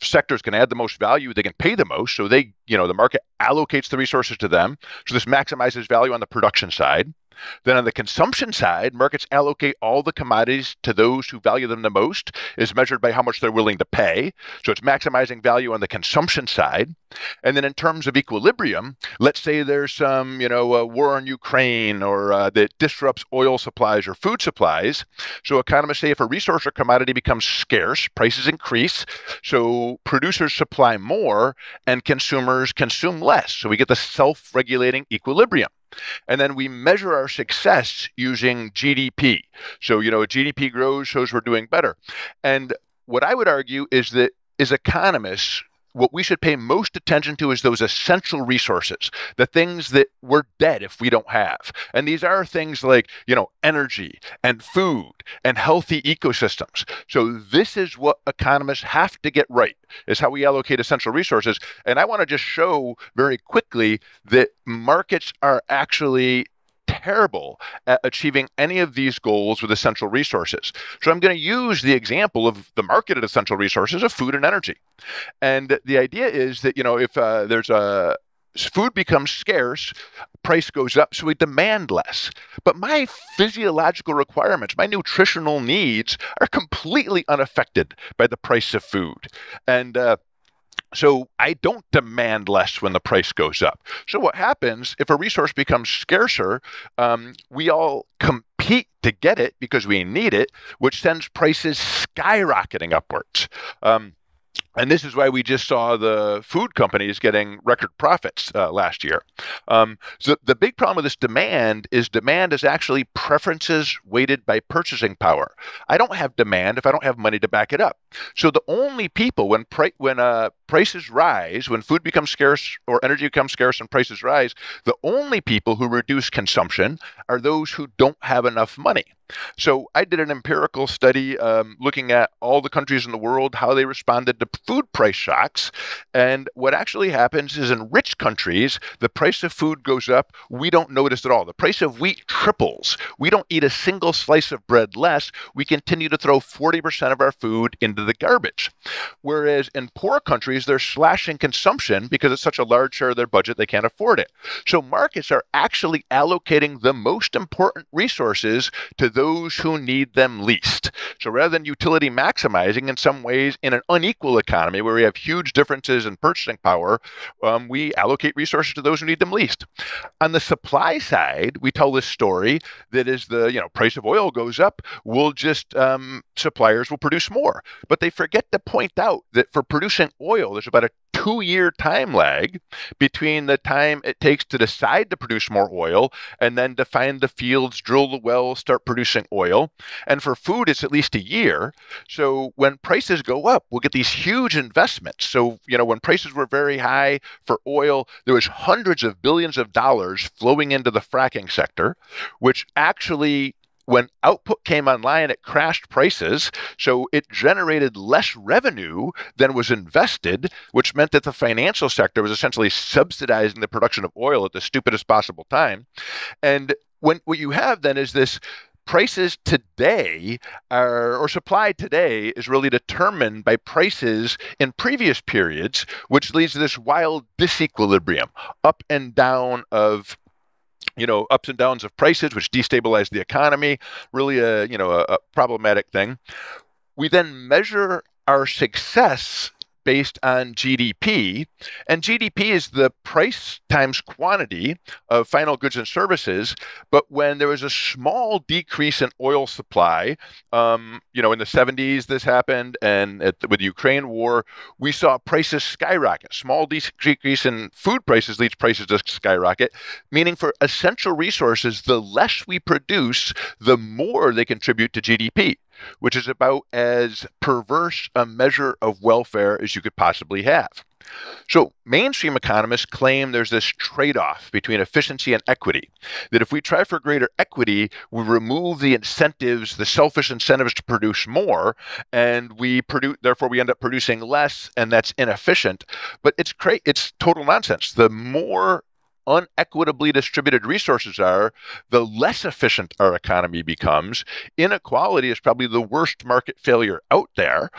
Speaker 3: sectors can add the most value, they can pay the most. So the market allocates the resources to them. So this maximizes value on the production side. Then on the consumption side, markets allocate all the commodities to those who value them the most, is measured by how much they're willing to pay. So it's maximizing value on the consumption side. And then in terms of equilibrium, let's say there's some, a war in Ukraine or that disrupts oil supplies or food supplies. So economists say if a resource or commodity becomes scarce, prices increase. So producers supply more and consumers consume less. So we get the self-regulating equilibrium. And then we measure our success using GDP. So, GDP grows, shows we're doing better. And what I would argue is that as economists, what we should pay most attention to is those essential resources, the things that we're dead if we don't have. And these are things like, energy and food and healthy ecosystems. So this is what economists have to get right, is how we allocate essential resources. And I want to just show very quickly that markets are actually terrible at achieving any of these goals with essential resources. So I'm going to use the example of the marketed essential resources of food and energy. And the idea is that, if food becomes scarce, price goes up, so we demand less. But my physiological requirements, my nutritional needs are completely unaffected by the price of food. And so I don't demand less when the price goes up. So what happens if a resource becomes scarcer, we all compete to get it because we need it, which sends prices skyrocketing upwards. And this is why we just saw the food companies getting record profits last year. So the big problem with this demand is actually preferences weighted by purchasing power. I don't have demand if I don't have money to back it up. So the only people when prices rise, when food becomes scarce or energy becomes scarce and prices rise, the only people who reduce consumption are those who don't have enough money. So I did an empirical study looking at all the countries in the world, how they responded to food price shocks. And what actually happens is in rich countries, the price of food goes up. We don't notice at all. The price of wheat triples. We don't eat a single slice of bread less. We continue to throw 40% of our food into the garbage. Whereas in poor countries, they're slashing consumption because it's such a large share of their budget, they can't afford it. So markets are actually allocating the most important resources to those who need them least. So rather than utility maximizing in some ways in an unequal economy where we have huge differences in purchasing power, we allocate resources to those who need them least. On the supply side, we tell this story that as the price of oil goes up, suppliers will produce more. But they forget to point out that for producing oil, there's about a 2-year time lag between the time it takes to decide to produce more oil and then to find the fields, drill the wells, start producing oil. And for food, it's at least a year. So when prices go up, we'll get these huge investments. So, when prices were very high for oil, there was hundreds of billions of dollars flowing into the fracking sector, which actually, when output came online, it crashed prices, so it generated less revenue than was invested, which meant that the financial sector was essentially subsidizing the production of oil at the stupidest possible time. And what you have then is this prices today or supply today is really determined by prices in previous periods, which leads to this wild disequilibrium, up and down of ups and downs of prices, which destabilize the economy, really a problematic thing. We then measure our success based on GDP, and GDP is the price times quantity of final goods and services. But when there was a small decrease in oil supply, in the 70s this happened, and with the Ukraine war, we saw prices skyrocket. Small decrease in food prices leads prices to skyrocket, meaning for essential resources, the less we produce, the more they contribute to GDP, which is about as perverse a measure of welfare as you could possibly have. So mainstream economists claim there's this trade-off between efficiency and equity, that if we try for greater equity, we remove the incentives, the selfish incentives to produce more, and therefore we end up producing less, and that's inefficient. But it's total nonsense. The more unequitably distributed resources are, the less efficient our economy becomes. Inequality is probably the worst market failure out there.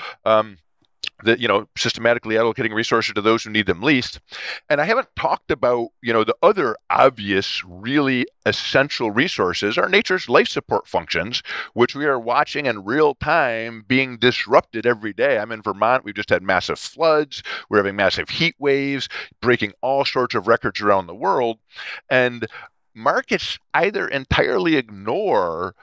Speaker 3: Systematically allocating resources to those who need them least. And I haven't talked about, the other obvious, really essential resources are nature's life support functions, which we are watching in real time being disrupted every day. I'm in Vermont. We've just had massive floods. We're having massive heat waves, breaking all sorts of records around the world. And markets either entirely ignore,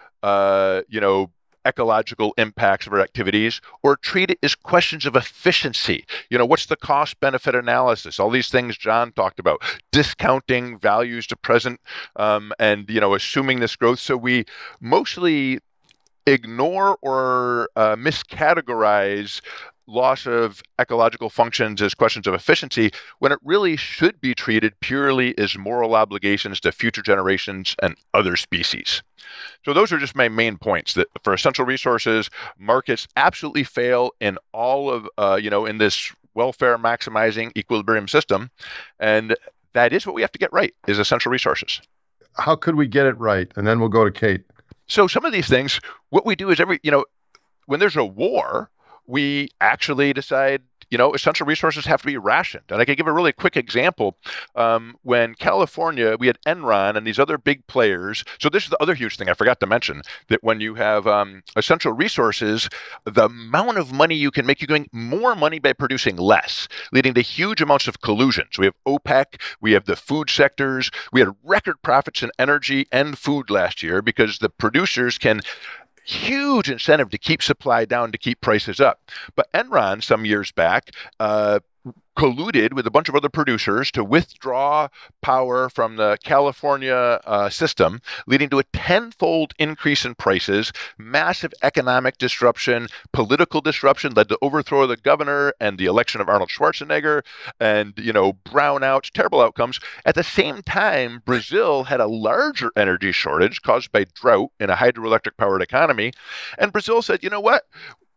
Speaker 3: ecological impacts of our activities, or treat it as questions of efficiency. What's the cost benefit analysis? All these things Jon talked about, discounting values to present, and assuming this growth. So we mostly ignore or miscategorize loss of ecological functions as questions of efficiency, when it really should be treated purely as moral obligations to future generations and other species. So those are just my main points, that for essential resources, markets absolutely fail in all of, in this welfare maximizing equilibrium system. And that is what we have to get right, is essential resources.
Speaker 5: How could we get it right? And then we'll go to Kate.
Speaker 3: So some of these things, what we do is when there's a war, we actually decide, essential resources have to be rationed. And I can give a really quick example. When California, we had Enron and these other big players. So this is the other huge thing I forgot to mention, that when you have essential resources, the amount of money you can make, you're getting more money by producing less, leading to huge amounts of collusion. So we have OPEC, we have the food sectors. We had record profits in energy and food last year because the producers can huge incentive to keep supply down, to keep prices up. But Enron, some years back, colluded with a bunch of other producers to withdraw power from the California system, leading to a tenfold increase in prices, massive economic disruption, political disruption, led to overthrow of the governor and the election of Arnold Schwarzenegger, and brownouts, terrible outcomes. At the same time, Brazil had a larger energy shortage caused by drought in a hydroelectric powered economy, and Brazil said, you know what?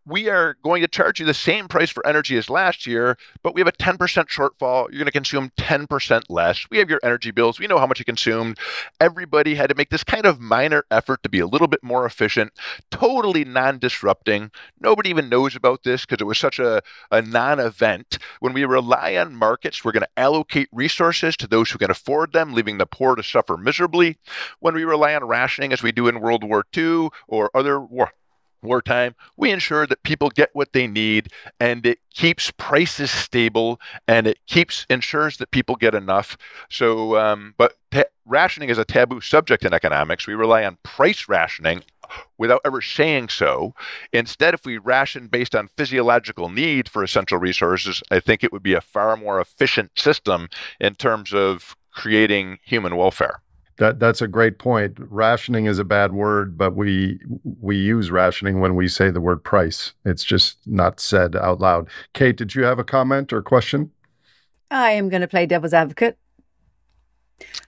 Speaker 3: We are going to charge you the same price for energy as last year, but we have a 10% shortfall. You're going to consume 10% less. We have your energy bills. We know how much you consumed. Everybody had to make this kind of minor effort to be a little bit more efficient, totally non-disrupting. Nobody even knows about this because it was such a non-event. When we rely on markets, we're going to allocate resources to those who can afford them, leaving the poor to suffer miserably. When we rely on rationing, as we do in World War II or other wartime, we ensure that people get what they need, and it keeps prices stable, and it ensures that people get enough. So, but rationing is a taboo subject in economics. We rely on price rationing without ever saying so. Instead, if we ration based on physiological need for essential resources, I think it would be a far more efficient system in terms of creating human welfare.
Speaker 5: That's a great point. Rationing is a bad word, but we use rationing when we say the word price. It's just not said out loud. Kate, did you have a comment or question?
Speaker 4: I am going to play devil's advocate.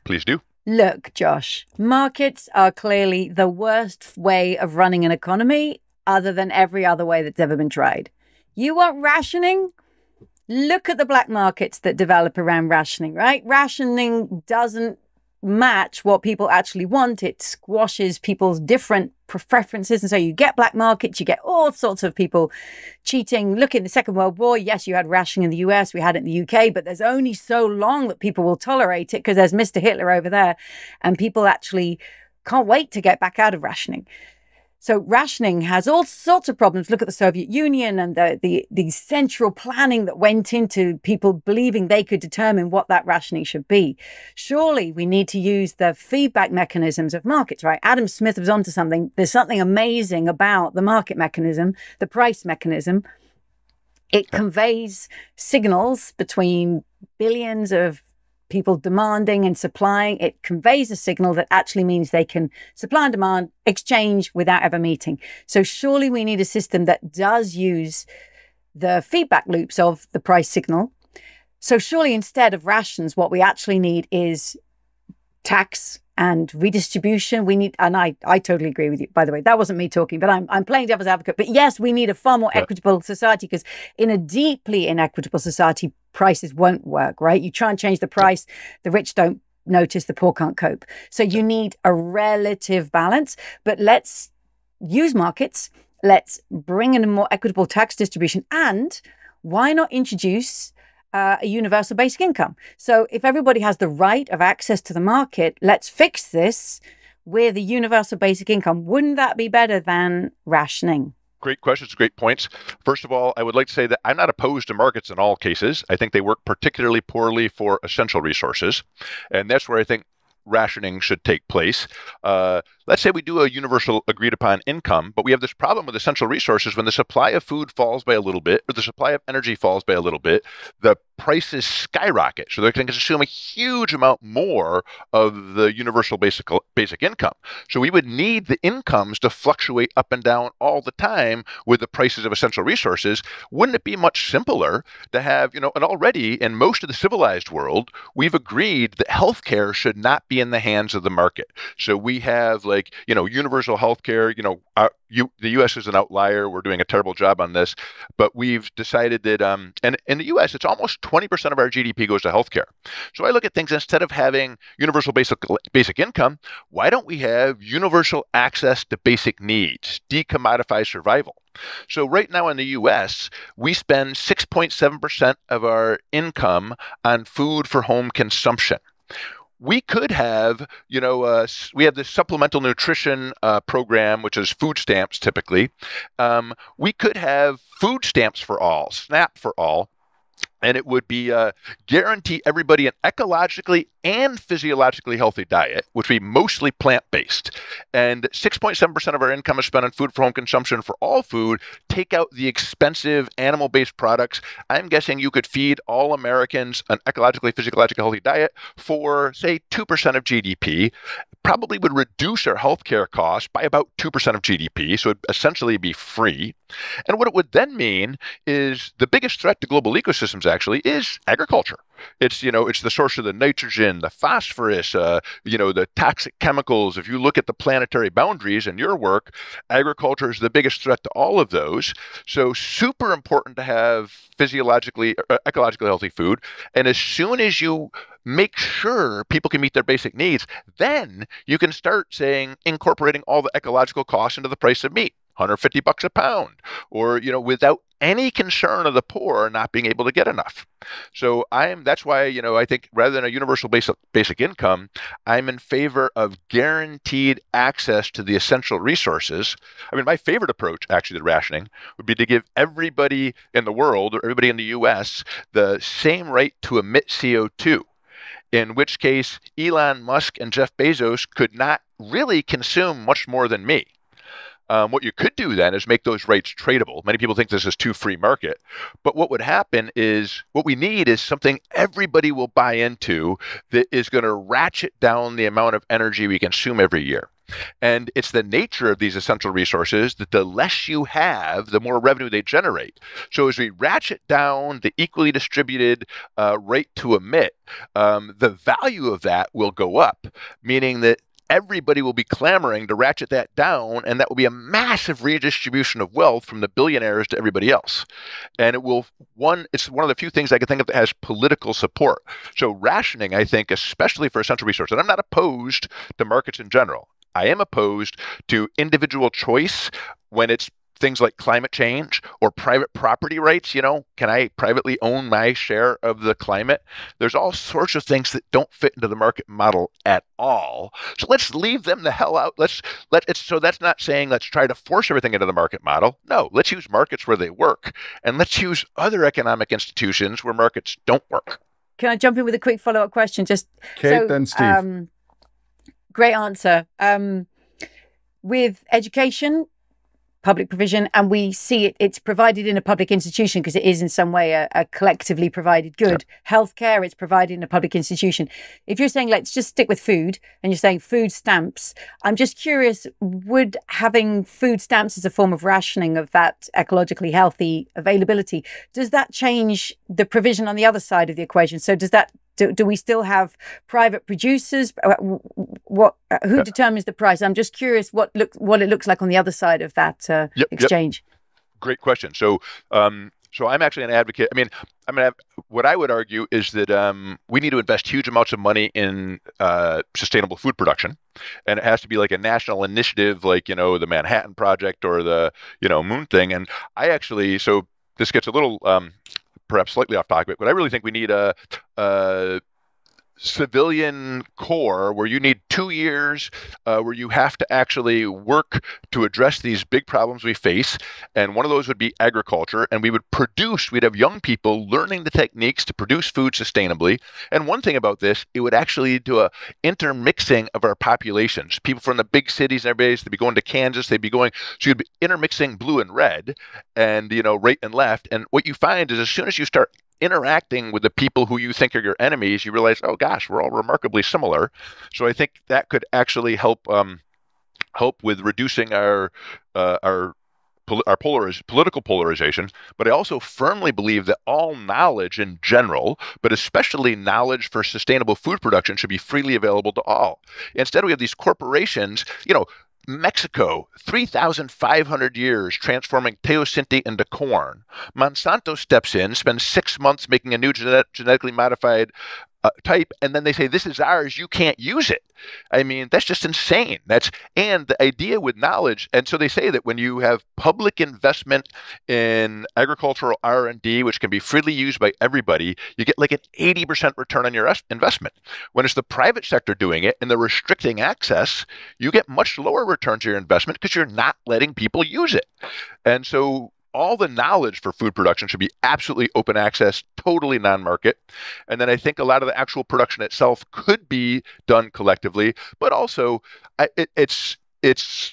Speaker 3: Please do.
Speaker 4: Look, Josh, markets are clearly the worst way of running an economy other than every other way that's ever been tried. You want rationing? Look at the black markets that develop around rationing, right? Rationing doesn't match what people actually want. It squashes people's different preferences, and so you get black markets, you get all sorts of people cheating. Look, in the Second World War, yes, you had rationing in the US, we had it in the UK, but there's only so long that people will tolerate it because there's Mr. Hitler over there, and people actually can't wait to get back out of rationing. So rationing has all sorts of problems. Look at the Soviet Union and the central planning that went into people believing they could determine what that rationing should be. Surely we need to use the feedback mechanisms of markets, right? Adam Smith was onto something. There's something amazing about the market mechanism, the price mechanism. It conveys signals between billions of people demanding and supplying. It conveys a signal that actually means they can supply and demand, exchange without ever meeting. So surely we need a system that does use the feedback loops of the price signal. So surely instead of rations, what we actually need is tax and redistribution. We need, and I totally agree with you, by the way. That wasn't me talking, but I'm playing devil's advocate. But yes, we need a far more equitable society, because in a deeply inequitable society, prices won't work, right? You try and change the price, the rich don't notice, the poor can't cope. So you need a relative balance, but let's use markets. Let's bring in a more equitable tax distribution. And why not introduce a universal basic income? So if everybody has the right of access to the market, let's fix this with a universal basic income. Wouldn't that be better than rationing?
Speaker 3: Great questions, great points. First of all, I would like to say that I'm not opposed to markets in all cases. I think they work particularly poorly for essential resources. And that's where I think rationing should take place. Let's say we do a universal agreed upon income, but we have this problem with essential resources. When the supply of food falls by a little bit, or the supply of energy falls by a little bit, the prices skyrocket. So they can consume a huge amount more of the universal basic income. So we would need the incomes to fluctuate up and down all the time with the prices of essential resources. Wouldn't it be much simpler to have, and already in most of the civilized world, we've agreed that healthcare should not be in the hands of the market. So we have universal healthcare. The U.S. is an outlier. We're doing a terrible job on this, but we've decided that, and in the U.S., it's almost 20% of our GDP goes to healthcare. So I look at things, instead of having universal basic income, why don't we have universal access to basic needs, decommodify survival? So right now in the U.S., we spend 6.7% of our income on food for home consumption. We could have, we have this supplemental nutrition program, which is food stamps typically. We could have food stamps for all, SNAP for all. And it would be guarantee everybody an ecologically and physiologically healthy diet, which would be mostly plant-based. And 6.7% of our income is spent on food for home consumption for all food. Take out the expensive animal-based products. I'm guessing you could feed all Americans an ecologically, physiologically healthy diet for, say, 2% of GDP. Probably would reduce our healthcare costs by about 2% of GDP, so it'd essentially be free. And what it would then mean is the biggest threat to global ecosystems actually is agriculture. It's, it's the source of the nitrogen, the phosphorus, the toxic chemicals. If you look at the planetary boundaries in your work, agriculture is the biggest threat to all of those. So super important to have physiologically, ecologically healthy food. And as soon as you make sure people can meet their basic needs, then you can start saying, incorporating all the ecological costs into the price of meat. $150 a pound, or without any concern of the poor not being able to get enough. So that's why I think rather than a universal basic income, I'm in favor of guaranteed access to the essential resources. I mean, my favorite approach actually to rationing would be to give everybody in the world, or everybody in the US, the same right to emit CO2. In which case Elon Musk and Jeff Bezos could not really consume much more than me. What you could do then is make those rights tradable. Many people think this is too free market, but what would happen is what we need is something everybody will buy into that is going to ratchet down the amount of energy we consume every year. And it's the nature of these essential resources that the less you have, the more revenue they generate. So as we ratchet down the equally distributed rate to emit, the value of that will go up, meaning that everybody will be clamoring to ratchet that down, and that will be a massive redistribution of wealth from the billionaires to everybody else. And it's one of the few things I can think of that has political support. So rationing, I think, especially for essential resources, and I'm not opposed to markets in general. I am opposed to individual choice when it's things like climate change or private property rights. Can I privately own my share of the climate? There's all sorts of things that don't fit into the market model at all. So let's leave them the hell out. So that's not saying let's try to force everything into the market model. No, let's use markets where they work, and let's use other economic institutions where markets don't work.
Speaker 4: Can I jump in with a quick follow-up question? Just
Speaker 5: Kate, then Steve.
Speaker 4: Great answer. With education, public provision, and we see it's provided in a public institution because it is in some way a collectively provided good. Yep. Healthcare, it's provided in a public institution. If you're saying let's just stick with food, and you're saying food stamps, I'm just curious, would having food stamps as a form of rationing of that ecologically healthy availability, does that change the provision on the other side of the equation? So does that do we still have private producers? Who determines the price? I'm just curious what it looks like on the other side of that exchange.
Speaker 3: Yep. Great question. So I'm actually an advocate. What I would argue is that we need to invest huge amounts of money in sustainable food production, and it has to be like a national initiative, like the Manhattan Project or the Moon thing. And so this gets a little perhaps slightly off topic, but I really think we need a civilian corps where you need 2 years where you have to actually work to address these big problems we face. And one of those would be agriculture. And we'd have young people learning the techniques to produce food sustainably. And one thing about this, it would actually do a intermixing of our populations. People from the big cities and everybody, they'd be going to Kansas, so you'd be intermixing blue and red and, right and left. And what you find is as soon as you start interacting with the people who you think are your enemies, you realize, oh gosh, we're all remarkably similar. So I think that could actually help with reducing our political polarization. But I also firmly believe that all knowledge in general, but especially knowledge for sustainable food production, should be freely available to all. Instead, we have these corporations, Mexico, 3,500 years transforming teosinte into corn. Monsanto steps in, spends 6 months making a new genetically modified type, and then they say, this is ours, you can't use it. That's just insane. And the idea with knowledge, and so they say that when you have public investment in agricultural R&D, which can be freely used by everybody, you get like an 80% return on your investment. When it's the private sector doing it and they're restricting access, you get much lower returns on your investment because you're not letting people use it. And so all the knowledge for food production should be absolutely open access, totally non-market. And then I think a lot of the actual production itself could be done collectively, but also it's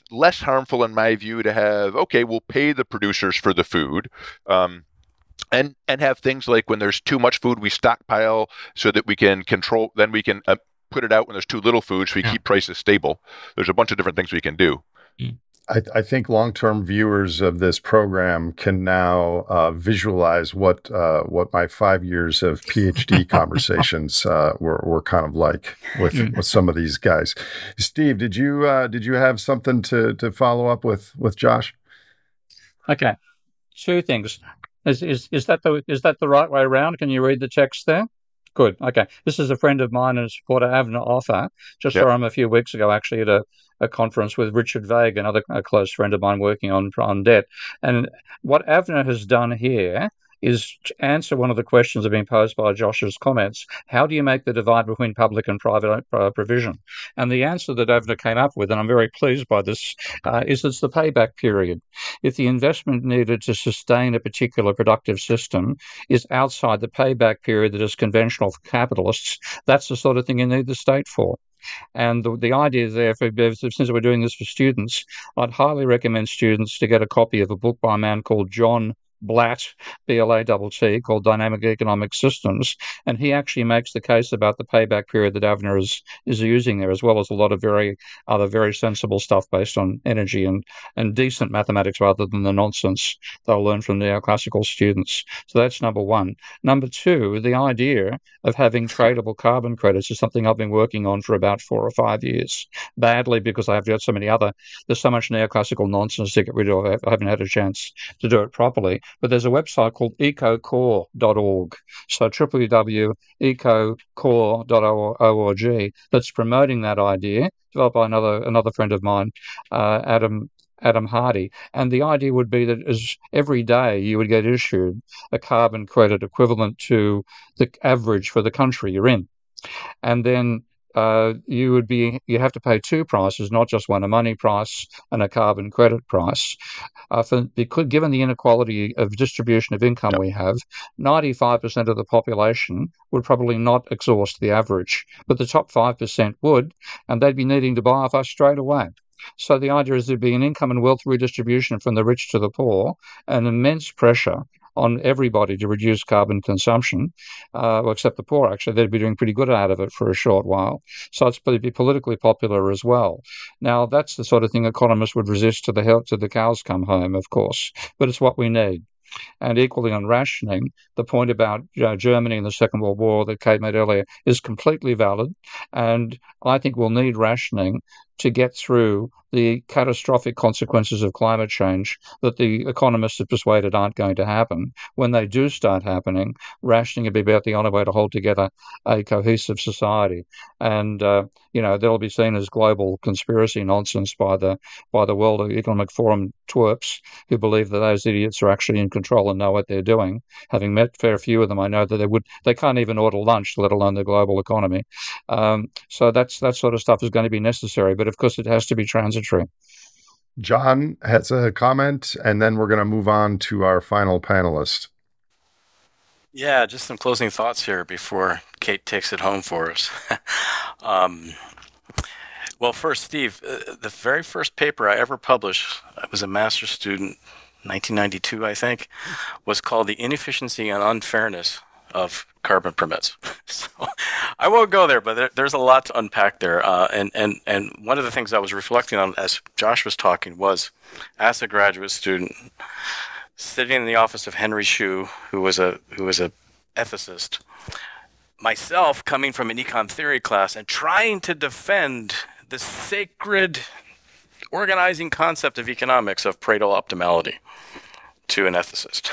Speaker 3: less harmful in my view to have, okay, we'll pay the producers for the food. And have things like when there's too much food, we stockpile so that we can control, then we can put it out when there's too little food, so we keep prices stable. There's a bunch of different things we can do.
Speaker 5: I think long-term viewers of this program can now visualize what my 5 years of PhD conversations were kind of like with some of these guys. Steve, did you have something to follow up with Josh?
Speaker 2: Okay, two things. Is that the right way around? Can you read the text there? Good. Okay. This is a friend of mine and a supporter, Avner Offer. Just saw him a few weeks ago, actually, at a conference with Richard Vague, another close friend of mine working on debt. And what Avner has done here is to answer one of the questions that have been posed by Josh's comments. How do you make the divide between public and private provision? And the answer that Avner came up with, and I'm very pleased by this, is it's the payback period. If the investment needed to sustain a particular productive system is outside the payback period that is conventional for capitalists, that's the sort of thing you need the state for. And the idea there, since we're doing this for students, I'd highly recommend students to get a copy of a book by a man called Jon Blatt, B-L-A-T-T, called Dynamic Economic Systems, and he actually makes the case about the payback period that Avner is using there, as well as a lot of other very sensible stuff based on energy and decent mathematics rather than the nonsense they'll learn from neoclassical students. So that's number one. Number two, the idea of having tradable carbon credits is something I've been working on for about 4 or 5 years, badly because I have got there's so much neoclassical nonsense to get rid of. I haven't had a chance to do it properly. But there's a website called ecocore.org, so www.ecocore.org, that's promoting that idea, developed by another friend of mine, Adam Hardy. And the idea would be that as every day you would get issued a carbon credit equivalent to the average for the country you're in. And then you have to pay two prices, not just one, a money price and a carbon credit price. Because given the inequality of distribution of income we have, 95% of the population would probably not exhaust the average, but the top 5% would, and they'd be needing to buy off us straight away. So the idea is there'd be an income and wealth redistribution from the rich to the poor, and immense pressure on everybody to reduce carbon consumption, well, except the poor, actually. They'd be doing pretty good out of it for a short while. So it's going to be politically popular as well. Now, that's the sort of thing economists would resist till the cows come home, of course, but it's what we need. And equally on rationing, the point about Germany in the Second World War that Kate made earlier is completely valid. And I think we'll need rationing to get through the catastrophic consequences of climate change that the economists have persuaded aren't going to happen. When they do start happening, rationing will be about the only way to hold together a cohesive society. And that'll be seen as global conspiracy nonsense by the World Economic Forum twerps who believe that those idiots are actually in control and know what they're doing. Having met a fair few of them, I know that they can't even order lunch, let alone the global economy. So that sort of stuff is going to be necessary, but of course it has to be transitory.
Speaker 5: John has a comment, and then we're going to move on to our final panelist.
Speaker 1: Yeah, just some closing thoughts here before Kate takes it home for us. Well, first, Steve, the very first paper I ever published, I was a master's student, 1992, I think, was called The Inefficiency and Unfairness of Carbon Permits. So I won't go there, but there's a lot to unpack there. And one of the things I was reflecting on as Josh was talking was, as a graduate student, sitting in the office of Henry Shue, who was a ethicist, myself coming from an econ theory class and trying to defend the sacred organizing concept of economics of Pareto optimality to an ethicist,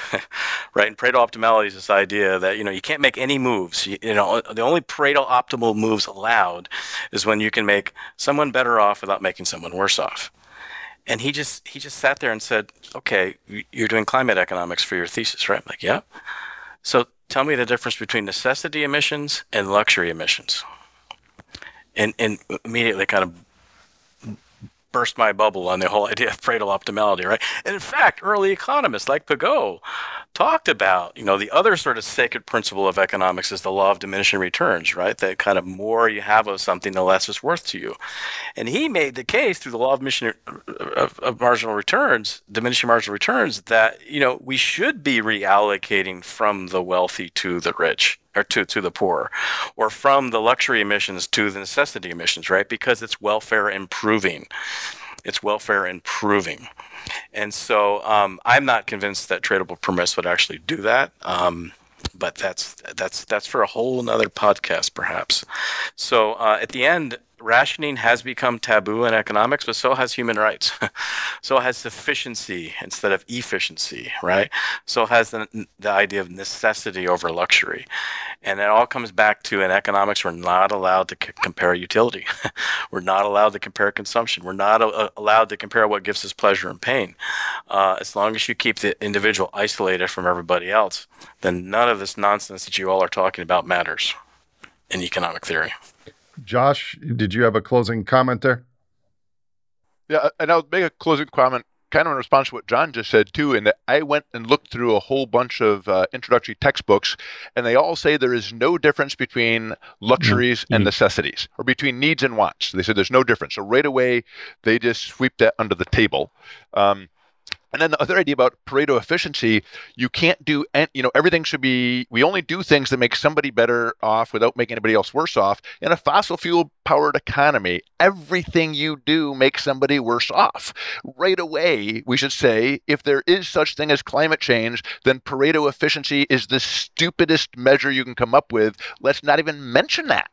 Speaker 1: right? And Pareto optimality is this idea that, you can't make any moves. The only Pareto optimal moves allowed is when you can make someone better off without making someone worse off. And he just sat there and said, okay, you're doing climate economics for your thesis, right? I'm like, yeah. So tell me the difference between necessity emissions and luxury emissions. And immediately kind of burst my bubble on the whole idea of Pareto optimality, right? And in fact, early economists like Pigou talked about, the other sort of sacred principle of economics is the law of diminishing returns, right? That kind of more you have of something, the less it's worth to you. And he made the case through the law of marginal returns, diminishing marginal returns, that, we should be reallocating from the wealthy to the rich, or to the poor, or from the luxury emissions to the necessity emissions, right? Because it's welfare improving. It's welfare improving. And so I'm not convinced that tradable permiss would actually do that. But that's for a whole nother podcast, perhaps. So at the end, rationing has become taboo in economics, but so has human rights. So has sufficiency instead of efficiency, right? So has the idea of necessity over luxury. And it all comes back to, in economics, we're not allowed to compare utility. We're not allowed to compare consumption. We're not allowed to compare what gives us pleasure and pain. As long as you keep the individual isolated from everybody else, then none of this nonsense that you all are talking about matters in economic theory.
Speaker 5: Josh, did you have a closing comment there?
Speaker 3: Yeah, and I'll make a closing comment kind of in response to what Jon just said too, in that I went and looked through a whole bunch of introductory textbooks, and they all say there is no difference between luxuries and necessities, or between needs and wants. They said there's no difference. So right away, they just sweep that under the table. And then the other idea about Pareto efficiency, you can't do, everything should be, we only do things that make somebody better off without making anybody else worse off. In a fossil fuel powered economy, everything you do makes somebody worse off. Right away, we should say, if there is such thing as climate change, then Pareto efficiency is the stupidest measure you can come up with. Let's not even mention that.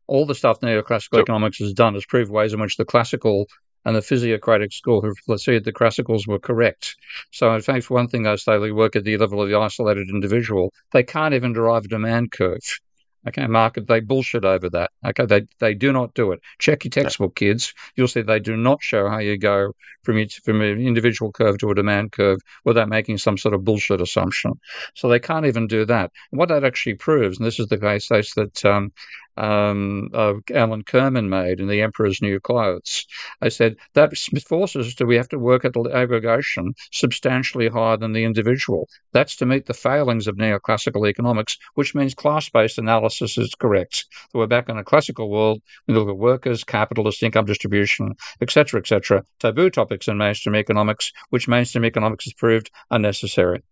Speaker 2: All the stuff neoclassical economics has done is prove ways in which the classical and the physiocratic school have said the classicals were correct. So, in fact, one thing they say, they work at the level of the isolated individual. They can't even derive a demand curve. Okay, market, they bullshit over that. Okay, they do not do it. Check your textbook, kids. You'll see they do not show how you go from an individual curve to a demand curve without making some sort of bullshit assumption. So they can't even do that. And what that actually proves, and this is the case that Alan Kerman made in The Emperor's New Clothes. I said that forces us we have to work at the aggregation substantially higher than the individual. That's to meet the failings of neoclassical economics, which means class-based analysis is correct. So we're back in a classical world. We look at workers, capitalist income distribution, etc., etc. Taboo topics in mainstream economics, which mainstream economics has proved unnecessary.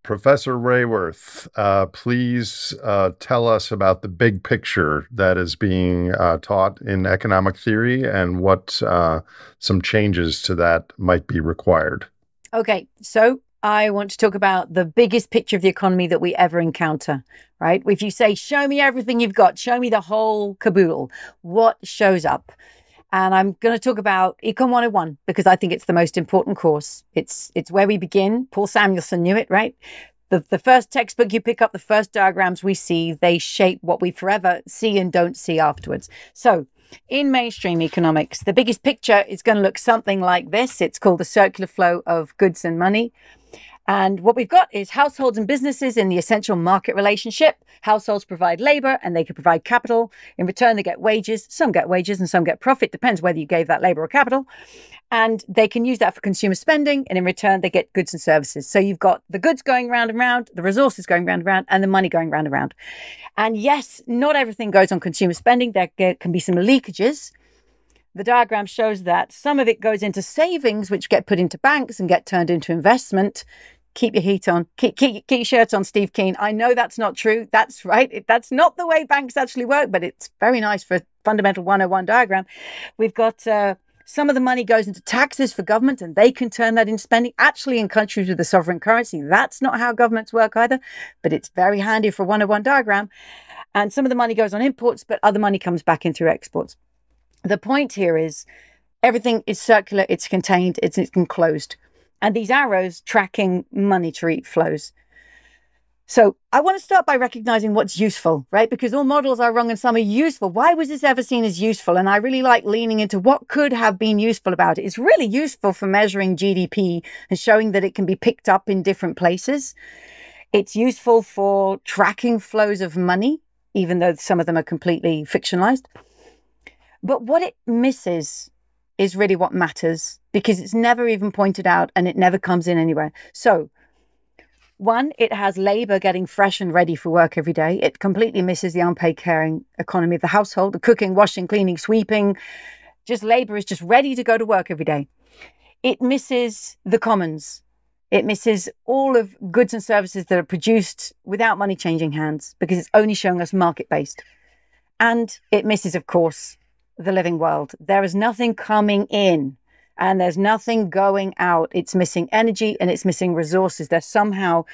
Speaker 5: Professor Raworth, please tell us about the big picture that is being taught in economic theory and what some changes to that might be required.
Speaker 4: Okay, so I want to talk about the biggest picture of the economy that we ever encounter, right? If you say, show me everything you've got, show me the whole caboodle, what shows up? And I'm going to talk about Econ 101 because I think it's the most important course. It's where we begin. Paul Samuelson knew it, right? The first textbook you pick up, the first diagrams we see, they shape what we forever see and don't see afterwards. So in mainstream economics, the biggest picture is going to look something like this. It's called the circular flow of goods and money. And what we've got is households and businesses in the essential market relationship. Households provide labor and they can provide capital. In return, they get wages. Some get wages and some get profit. Depends whether you gave that labor or capital. And they can use that for consumer spending. And in return, they get goods and services. So you've got the goods going round and round, the resources going round and round, and the money going round and round. And yes, not everything goes on consumer spending. There can be some leakages. The diagram shows that some of it goes into savings, which get put into banks and get turned into investment. Keep your heat on. Keep your shirt on, Steve Keen. I know that's not true. That's right. That's not the way banks actually work, but it's very nice for a fundamental 101 diagram. We've got some of the money goes into taxes for government and they can turn that into spending. Actually, in countries with a sovereign currency, that's not how governments work either, but it's very handy for a 101 diagram. And some of the money goes on imports, but other money comes back in through exports. The point here is everything is circular, it's contained, it's enclosed. And these arrows tracking monetary flows. So I want to start by recognizing what's useful, right? Because all models are wrong and some are useful. Why was this ever seen as useful? And I really like leaning into what could have been useful about it. It's really useful for measuring GDP and showing that it can be picked up in different places. It's useful for tracking flows of money, even though some of them are completely fictionalized. But what it misses is really what matters, because it's never even pointed out and it never comes in anywhere. So, one, it has labor getting fresh and ready for work every day. It completely misses the unpaid caring economy of the household, the cooking, washing, cleaning, sweeping. Just labor is just ready to go to work every day. It misses the commons. It misses all of goods and services that are produced without money changing hands, because it's only showing us market-based. And it misses, of course, the living world. There is nothing coming in and there's nothing going out. It's missing energy and it's missing resources. They're somehow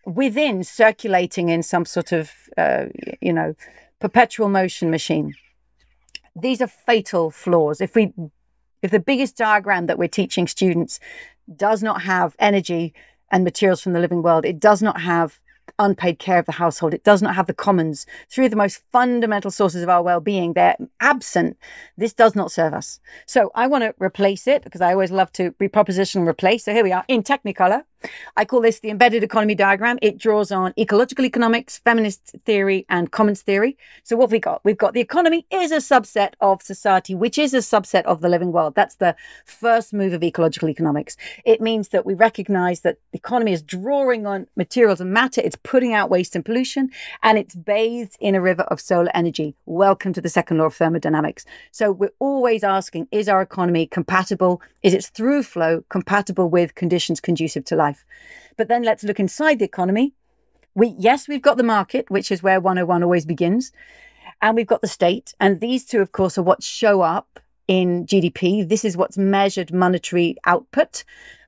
Speaker 4: within, circulating in some sort of, perpetual motion machine. These are fatal flaws. If the biggest diagram that we're teaching students does not have energy and materials from the living world, it does not have unpaid care of the household, it does not have the commons, through the most fundamental sources of our well-being, they're absent, this does not serve us. So I want to replace it, because I always love to reproposition and replace. So here we are in Technicolor. I call this the embedded economy diagram. It draws on ecological economics, feminist theory, and commons theory. So what have we got? We've got the economy is a subset of society, which is a subset of the living world. That's the first move of ecological economics. It means that we recognize that the economy is drawing on materials and matter. It's putting out waste and pollution, and it's bathed in a river of solar energy. Welcome to the second law of thermodynamics. So we're always asking, is our economy compatible? Is its through flow compatible with conditions conducive to life? But then let's look inside the economy. We've got the market, which is where 101 always begins. And we've got the state. And these two, of course, are what show up in GDP. This is what's measured monetary output.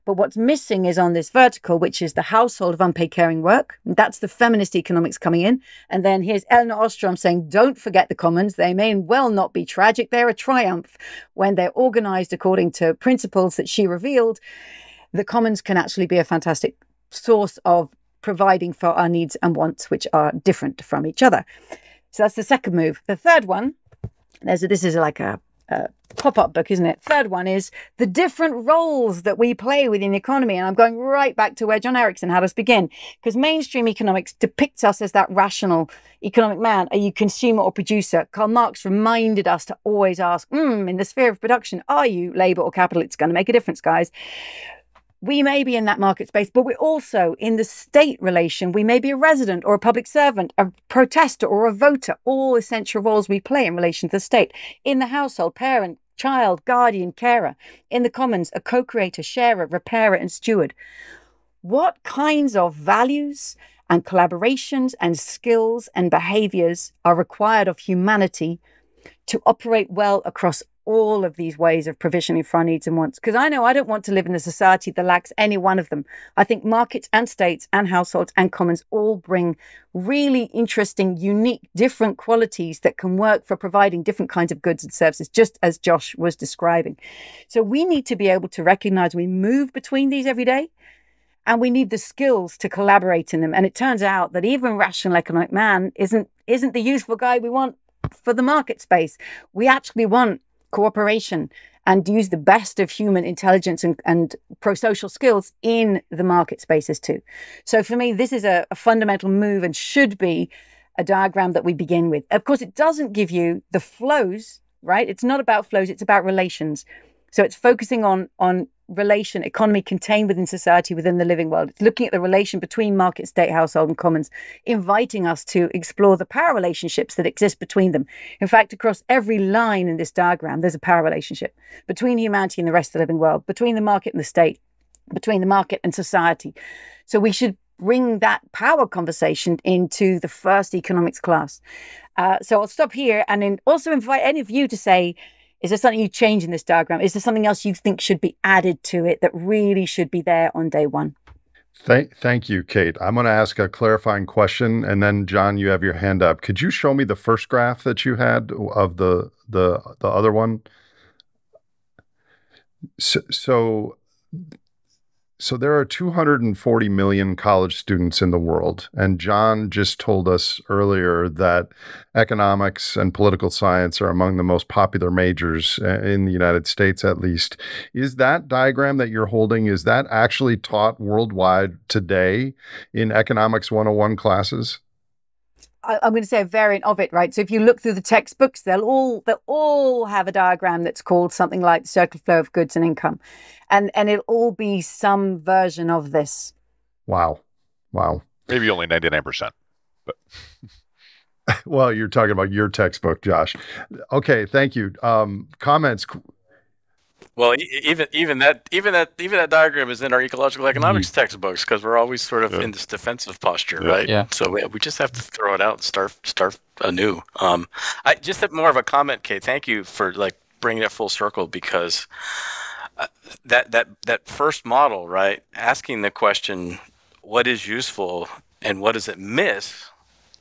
Speaker 4: But what's missing is on this vertical, which is the household of unpaid caring work. That's the feminist economics coming in. And then here's Eleanor Ostrom saying, don't forget the commons. They may well not be tragic. They're a triumph when they're organized according to principles that she revealed. The commons can actually be a fantastic source of providing for our needs and wants, which are different from each other. So that's the second move. The third one, this is like a pop-up book, isn't it? Third one is the different roles that we play within the economy. And I'm going right back to where Jon Erickson had us begin, because mainstream economics depicts us as that rational economic man. Are you consumer or producer? Karl Marx reminded us to always ask, in the sphere of production, are you labor or capital? It's going to make a difference, guys. We may be in that market space, but we're also in the state relation. We may be a resident or a public servant, a protester or a voter, all essential roles we play in relation to the state. In the household, parent, child, guardian, carer. In the commons, a co-creator, sharer, repairer, and steward. What kinds of values and collaborations and skills and behaviors are required of humanity to operate well across all of these ways of provisioning for our needs and wants? Because I know I don't want to live in a society that lacks any one of them. I think markets and states and households and commons all bring really interesting, unique, different qualities that can work for providing different kinds of goods and services, just as Josh was describing. So we need to be able to recognize we move between these every day, and we need the skills to collaborate in them. And it turns out that even rational economic man isn't the useful guy we want for the market space. We actually want cooperation and use the best of human intelligence and pro-social skills in the market spaces too. So for me, this is a fundamental move and should be a diagram that we begin with. Of course, it doesn't give you the flows, right? It's not about flows, it's about relations. So it's focusing on relation, economy contained within society, within the living world. It's looking at the relation between market, state, household, and commons, inviting us to explore the power relationships that exist between them. In fact, across every line in this diagram, there's a power relationship between humanity and the rest of the living world, between the market and the state, between the market and society. So we should bring that power conversation into the first economics class. So I'll stop here and then also invite any of you to say, is there something you change in this diagram? Is there something else you think should be added to it that really should be there on day one?
Speaker 5: Thank you, Kate. I'm going to ask a clarifying question, and then Jon, you have your hand up. Could you show me the first graph that you had of the other one? So there are 240 million college students in the world, and Jon just told us earlier that economics and political science are among the most popular majors in the United States, at least. Is that diagram that you're holding, is that actually taught worldwide today in Economics 101 classes?
Speaker 4: I'm going to say a variant of it, right? So if you look through the textbooks, they'll all have a diagram that's called something like the circular flow of goods and income, and it'll all be some version of this.
Speaker 5: Wow.
Speaker 3: Maybe only 99%, but
Speaker 5: well, you're talking about your textbook, Josh. Okay, thank you. Comments.
Speaker 1: Well, even that diagram is in our ecological economics textbooks, because we're always sort of in this defensive posture, right?
Speaker 2: Yeah.
Speaker 1: So we just have to throw it out and start anew. I just have more of a comment, Kate. Thank you for like bringing it full circle, because that first model, right? Asking the question, what is useful and what does it miss?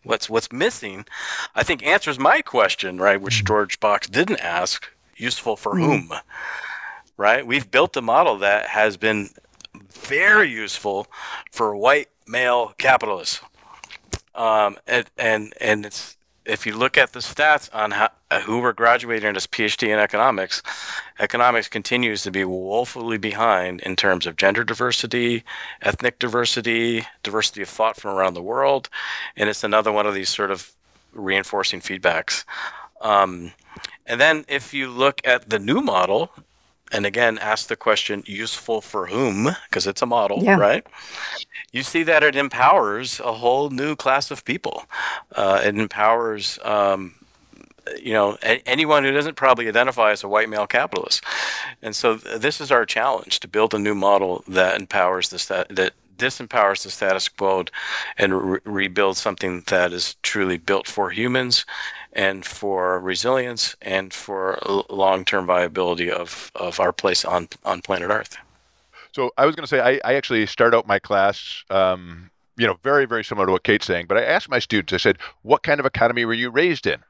Speaker 1: What's missing? I think answers my question, right? Which George Box didn't ask. Useful for whom? Right? We've built a model that has been very useful for white male capitalists. And it's, if you look at the stats on who we're graduating as PhD in economics continues to be woefully behind in terms of gender diversity, ethnic diversity, diversity of thought from around the world. And it's another one of these sort of reinforcing feedbacks. And then if you look at the new model, and again, ask the question, useful for whom? Because it's a model, right? You see that it empowers a whole new class of people. It empowers, anyone who doesn't probably identify as a white male capitalist. And so this is our challenge, to build a new model that empowers that disempowers the status quo and rebuild something that is truly built for humans and for resilience and for long-term viability of our place on planet Earth.
Speaker 3: So I was going to say, I actually start out my class, very, very similar to what Kate's saying, but I asked my students, I said, what kind of economy were you raised in?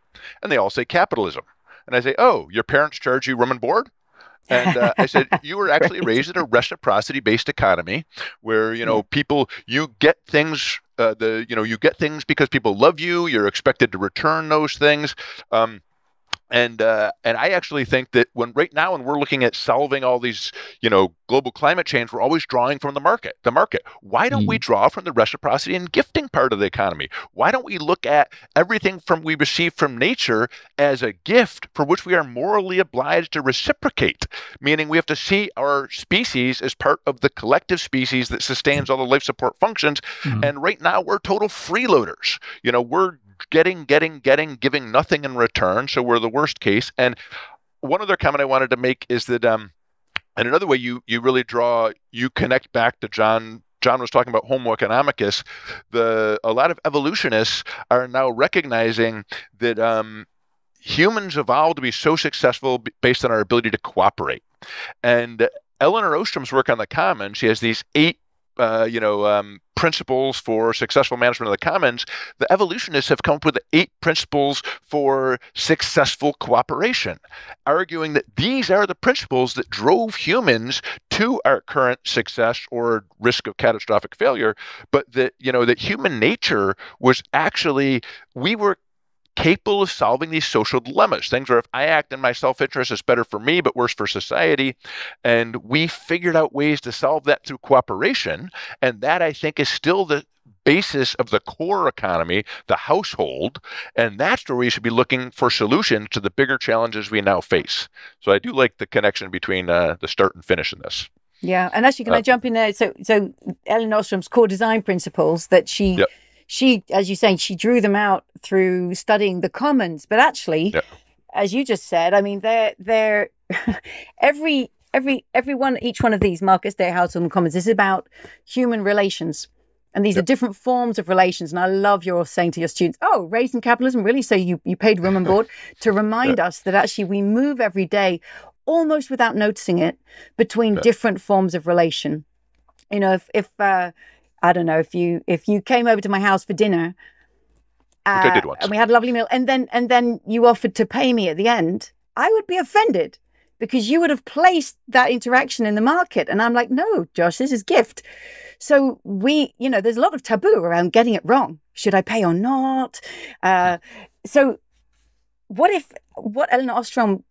Speaker 3: And they all say capitalism. And I say, oh, your parents charge you room and board? And I said, you were actually raised in a reciprocity-based economy where, people, you get things, you get things because people love you. You're expected to return those things. And I actually think that right now when we're looking at solving all these, global climate change, we're always drawing from the market. Why don't we draw from the reciprocity and gifting part of the economy? Why don't we look at everything we receive from nature as a gift for which we are morally obliged to reciprocate? Meaning we have to see our species as part of the collective species that sustains all the life support functions. And right now we're total freeloaders. We're getting, giving nothing in return. So we're the worst case. And one other comment I wanted to make is that, and another way you really you connect back to John was talking about Homo economicus. A lot of evolutionists are now recognizing that humans evolved to be so successful based on our ability to cooperate. And Elinor Ostrom's work on the commons, she has these 8 principles for successful management of the commons. The evolutionists have come up with 8 principles for successful cooperation, arguing that these are the principles that drove humans to our current success or risk of catastrophic failure, but that human nature was actually, we were capable of solving these social dilemmas. Things where if I act in my self-interest, it's better for me, but worse for society. And we figured out ways to solve that through cooperation. And that, I think, is still the basis of the core economy, the household. And that's where we should be looking for solutions to the bigger challenges we now face. So I do like the connection between the start and finish in this.
Speaker 4: Yeah. And actually, can I jump in there? So Ellen Ostrom's core design principles that she, as you're saying, she drew them out through studying the commons. But actually, as you just said, I mean, they're each one of these, Market, State, Household, and Commons, is about human relations. And these are different forms of relations. And I love your saying to your students, oh, raised in capitalism, really? So you paid room and board, to remind us that actually we move every day, almost without noticing it, between different forms of relation. If I don't know, if you came over to my house for dinner,
Speaker 3: which I did once,
Speaker 4: and we had a lovely meal, and then you offered to pay me at the end, I would be offended because you would have placed that interaction in the market. And I'm like, no, Josh, this is gift. So there's a lot of taboo around getting it wrong. Should I pay or not? So what Elinor Ostrom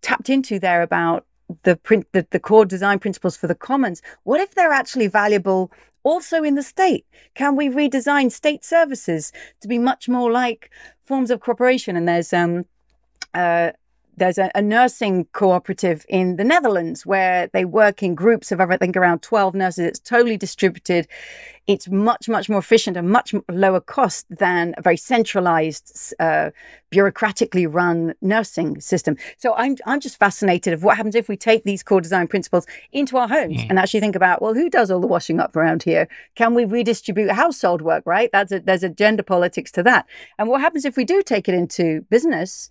Speaker 4: tapped into there about the core design principles for the commons, what if they're actually valuable Also in the state, can we redesign state services to be much more like forms of cooperation? And there's a nursing cooperative in the Netherlands where they work in groups of, I think, around 12 nurses. It's totally distributed. It's much, much more efficient and much lower cost than a very centralized, bureaucratically run nursing system. So I'm just fascinated of what happens if we take these core design principles into our homes and actually think about, well, who does all the washing up around here? Can we redistribute household work, right? There's a gender politics to that. And what happens if we do take it into business?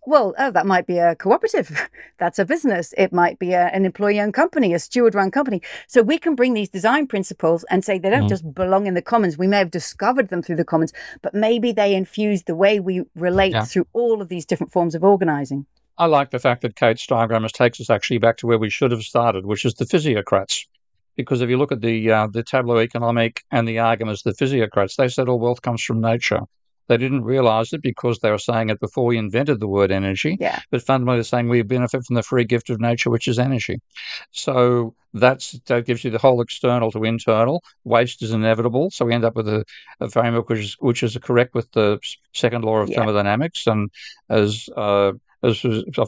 Speaker 4: Well, that might be a cooperative. That's a business. It might be an employee-owned company, a steward-run company. So we can bring these design principles and say they don't just belong in the commons. We may have discovered them through the commons, but maybe they infuse the way we relate through all of these different forms of organizing.
Speaker 2: I like the fact that Kate's diagram takes us actually back to where we should have started, which is the physiocrats. Because if you look at the tableau economic and the arguments of the physiocrats, they said all wealth comes from nature. They didn't realize it because they were saying it before we invented the word energy.
Speaker 4: Yeah.
Speaker 2: But fundamentally, they're saying we benefit from the free gift of nature, which is energy. So that gives you the whole external to internal. Waste is inevitable. So we end up with a framework which is correct with the second law of thermodynamics. And as I've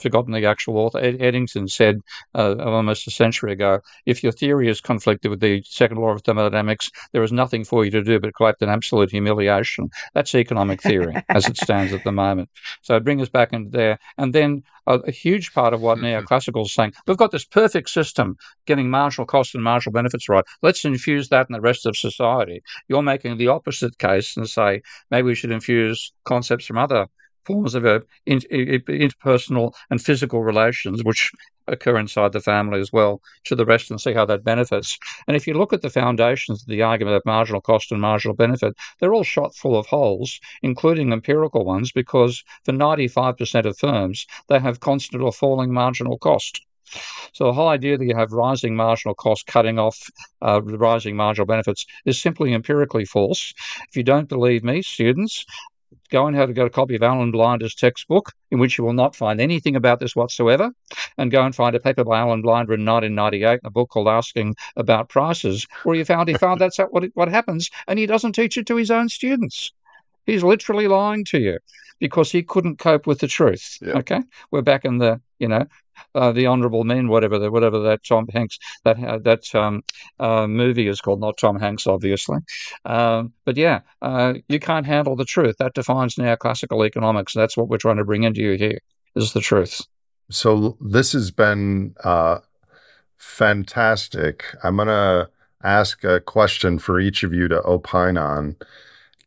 Speaker 2: forgotten the actual author, Eddington said almost a century ago, if your theory is conflicted with the second law of thermodynamics, there is nothing for you to do but collect an absolute humiliation. That's economic theory as it stands at the moment. So bring us back into there. And then a huge part of what neoclassical is saying, we've got this perfect system, getting marginal costs and marginal benefits right. Let's infuse that in the rest of society. You're making the opposite case and say, maybe we should infuse concepts from other forms of interpersonal and physical relations, which occur inside the family as well, to the rest and see how that benefits. And if you look at the foundations of the argument of marginal cost and marginal benefit, they're all shot full of holes, including empirical ones, because for 95% of firms, they have constant or falling marginal cost. So the whole idea that you have rising marginal cost cutting off rising marginal benefits is simply empirically false. If you don't believe me, students, go and have a copy of Alan Blinder's textbook, in which you will not find anything about this whatsoever, and go and find a paper by Alan Blinder in 1998 in a book called Asking About Prices, where he found that's what happens, and he doesn't teach it to his own students. He's literally lying to you because he couldn't cope with the truth. Yeah. Okay, we're back in the the Honourable Men, whatever that Tom Hanks that movie is called. Not Tom Hanks, obviously, but you can't handle the truth. That defines neoclassical economics. That's what we're trying to bring into you here. Is the truth.
Speaker 5: So this has been fantastic. I'm going to ask a question for each of you to opine on.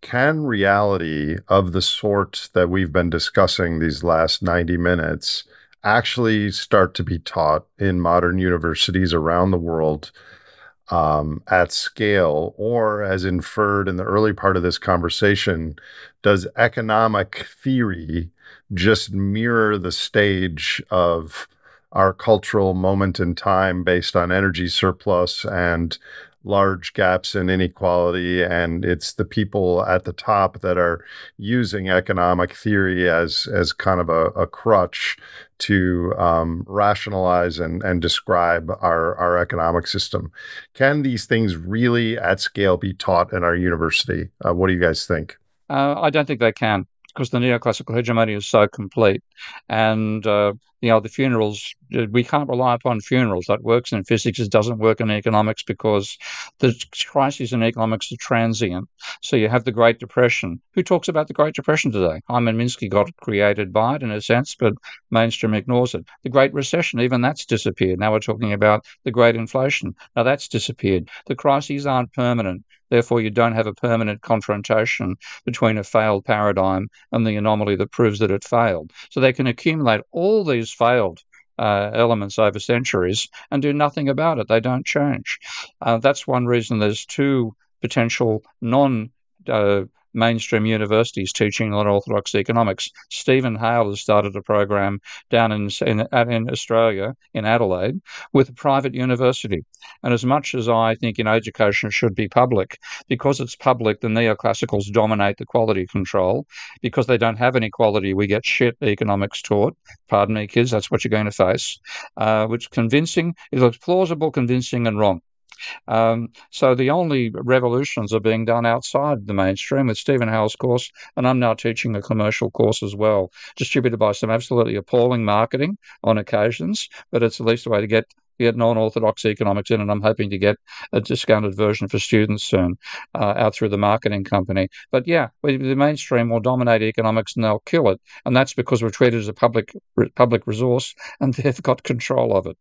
Speaker 5: Can reality of the sort that we've been discussing these last 90 minutes actually start to be taught in modern universities around the world at scale? Or, as inferred in the early part of this conversation, does economic theory just mirror the stage of our cultural moment in time based on energy surplus and large gaps in inequality, and it's the people at the top that are using economic theory as kind of a crutch to rationalize and describe our economic system? Can these things really at scale be taught in our university? What do you guys think?
Speaker 2: I don't think they can, because the neoclassical hegemony is so complete. And, the funerals, we can't rely upon funerals. That works in physics. It doesn't work in economics because the crises in economics are transient. So you have the Great Depression. Who talks about the Great Depression today? Hyman Minsky got created by it in a sense, but mainstream ignores it. The Great Recession, even that's disappeared. Now we're talking about the Great Inflation. Now that's disappeared. The crises aren't permanent. Therefore, you don't have a permanent confrontation between a failed paradigm and the anomaly that proves that it failed. So they can accumulate all these failed elements over centuries and do nothing about it. They don't change. That's one reason there's two potential mainstream universities teaching unorthodox economics. Stephen Hale has started a program down in Australia, in Adelaide, with a private university. And as much as I think education should be public, because it's public, the neoclassicals dominate the quality control. Because they don't have any quality, we get shit economics taught. Pardon me, kids, that's what you're going to face. Which convincing, it looks plausible, convincing, and wrong. So the only revolutions are being done outside the mainstream with Stephen Howell's course, and I'm now teaching a commercial course as well, distributed by some absolutely appalling marketing on occasions, but it's at least a way to get non-orthodox economics in, and I'm hoping to get a discounted version for students soon out through the marketing company. But yeah, the mainstream will dominate economics and they'll kill it, and that's because we're treated as a public resource, and they've got control of it.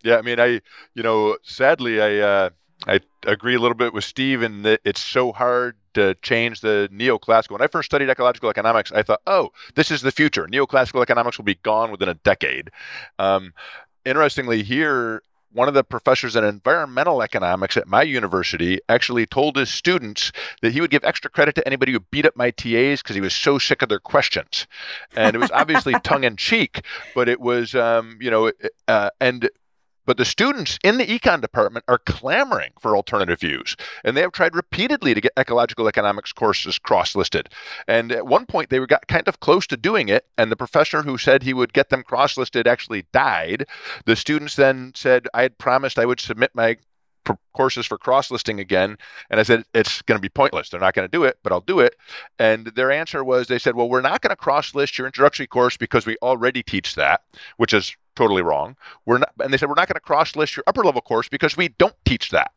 Speaker 3: Yeah, I mean, sadly, I agree a little bit with Steve in that it's so hard to change the neoclassical. When I first studied ecological economics, I thought, oh, this is the future. Neoclassical economics will be gone within a decade. Interestingly, here, one of the professors in environmental economics at my university actually told his students that he would give extra credit to anybody who beat up my TAs because he was so sick of their questions. And it was obviously tongue in cheek, but it was, but the students in the econ department are clamoring for alternative views, and they have tried repeatedly to get ecological economics courses cross-listed. And at one point, they got kind of close to doing it, and the professor who said he would get them cross-listed actually died. The students then said, I had promised I would submit my courses for cross-listing again, and I said, it's going to be pointless. They're not going to do it, but I'll do it. And their answer was, they said, well, we're not going to cross-list your introductory course because we already teach that, which is totally wrong. And they said, we're not going to cross-list your upper level course because we don't teach that.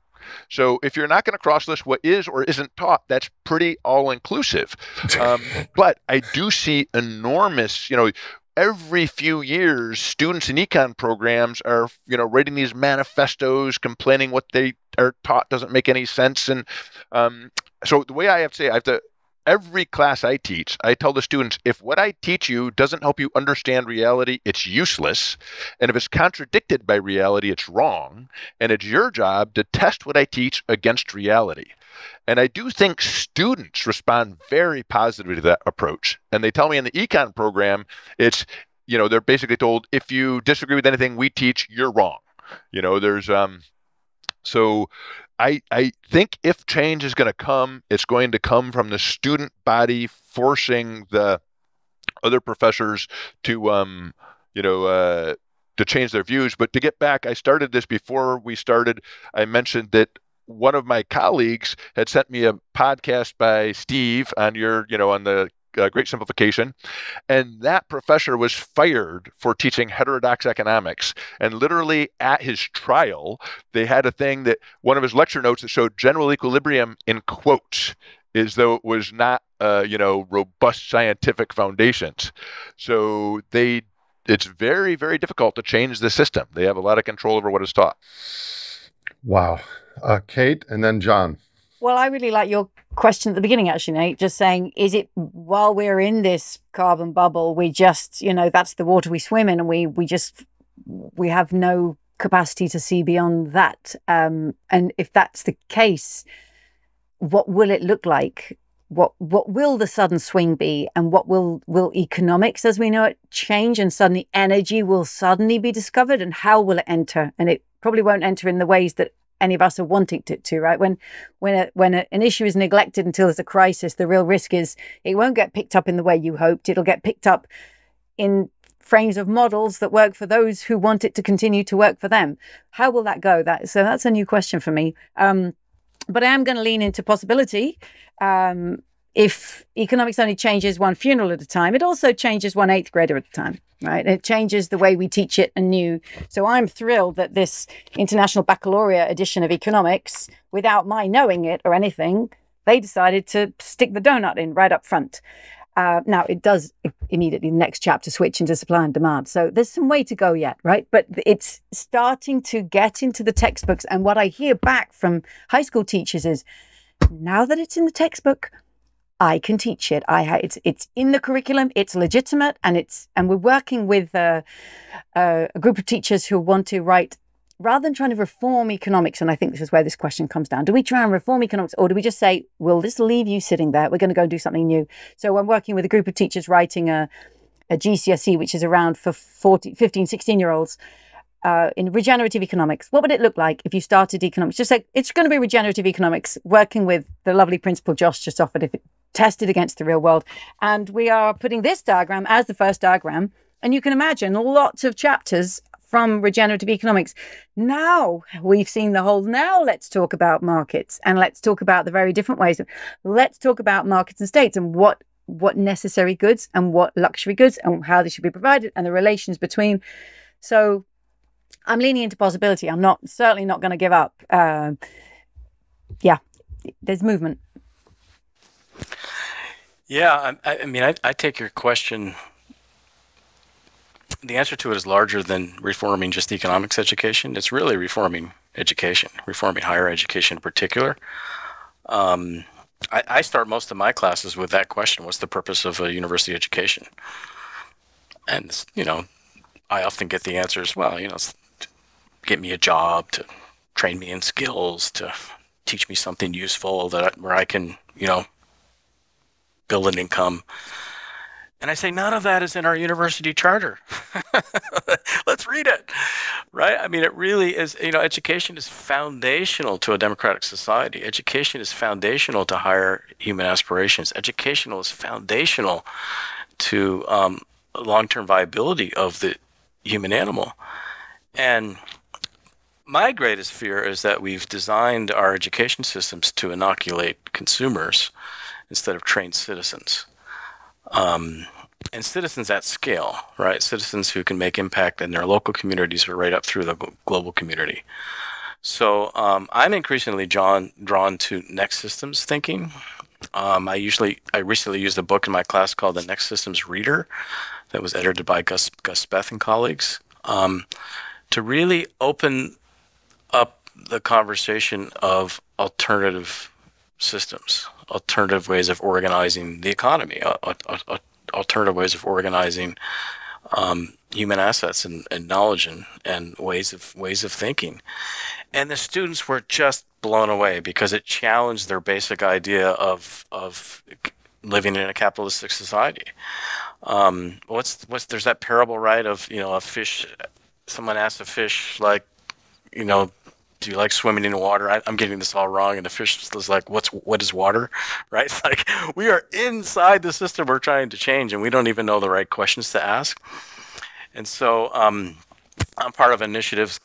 Speaker 3: So if you're not going to cross-list what is or isn't taught, that's pretty all-inclusive. But I do see enormous, every few years, students in econ programs are, writing these manifestos, complaining what they are taught doesn't make any sense. And so the way I have to say, every class I teach, I tell the students, if what I teach you doesn't help you understand reality, it's useless. And if it's contradicted by reality, it's wrong. And it's your job to test what I teach against reality. And I do think students respond very positively to that approach. And they tell me in the econ program, it's, they're basically told, if you disagree with anything we teach, you're wrong. So I think if change is going to come, it's going to come from the student body forcing the other professors to change their views. But to get back, I started this before we started. I mentioned that one of my colleagues had sent me a podcast by Steve on on the Great Simplification, and that professor was fired for teaching heterodox economics. And literally at his trial, they had a thing that one of his lecture notes that showed general equilibrium in quotes, as though it was not, robust scientific foundations. So it's very, very difficult to change the system. They have a lot of control over what is taught.
Speaker 5: Wow. Kate, and then Jon.
Speaker 4: Well, I really like your question at the beginning, actually, Nate, just saying, is it while we're in this carbon bubble, we just, that's the water we swim in, and we have no capacity to see beyond that. And if that's the case, what will it look like? What will the sudden swing be? And what will economics as we know it change, and suddenly energy will suddenly be discovered? And how will it enter? And it probably won't enter in the ways that any of us are wanting it to, right? When an issue is neglected until there's a crisis, the real risk is it won't get picked up in the way you hoped. It'll get picked up in frames of models that work for those who want it to continue to work for them. How will that go? So that's a new question for me. But I am going to lean into possibility. If economics only changes one funeral at a time, it also changes one 8th grader at a time, right? It changes the way we teach it anew. So I'm thrilled that this International Baccalaureate edition of economics, without my knowing it or anything, they decided to stick the donut in right up front. Now, it does immediately, the next chapter, switch into supply and demand. So there's some way to go yet, right? But it's starting to get into the textbooks. And what I hear back from high school teachers is, now that it's in the textbook, I can teach it. It's in the curriculum. It's legitimate, and we're working with a group of teachers who want to write, rather than trying to reform economics. And I think this is where this question comes down. Do we try and reform economics, or do we just say, will this leave you sitting there? We're going to go do something new. So I'm working with a group of teachers writing a GCSE, which is around for 15, 16-year-olds. In regenerative economics. What would it look like if you started economics? Just like, it's going to be regenerative economics, working with the lovely principle Josh just offered, if it tested against the real world. And we are putting this diagram as the first diagram. And you can imagine lots of chapters from regenerative economics. Now we've seen the whole, now let's talk about markets, and let's talk about the very different ways. Let's talk about markets and states, and what necessary goods and what luxury goods and how they should be provided, and the relations between. So I'm leaning into possibility. I'm certainly not going to give up. Yeah, there's movement.
Speaker 1: Yeah, I mean, I take your question. The answer to it is larger than reforming just economics education. It's really reforming education, reforming higher education in particular. I start most of my classes with that question: what's the purpose of a university education? And, you know, I often get the answers, well, you know, to get me a job, to train me in skills, to teach me something useful where I can, you know, build an income. And I say, none of that is in our university charter. Let's read it, right? I mean, it really is, you know, education is foundational to a democratic society. Education is foundational to higher human aspirations. Educational is foundational to long-term viability of the human animal. And my greatest fear is that we've designed our education systems to inoculate consumers instead of trained citizens. And citizens at scale, right? Citizens who can make impact in their local communities or right up through the global community. So I'm increasingly drawn to next systems thinking. I recently used a book in my class called The Next Systems Reader that was edited by Gus Speth and colleagues to really open up the conversation of alternative systems, alternative ways of organizing the economy, alternative ways of organizing human assets and knowledge and ways of thinking. And the students were just blown away because it challenged their basic idea of living in a capitalistic society. There's that parable, right, of, you know, a fish. Someone asked a fish, like, you know, do you like swimming in water? I'm getting this all wrong. And the fish was like, what is water? Right? It's like, we are inside the system we're trying to change, and we don't even know the right questions to ask. And so I'm part of an initiative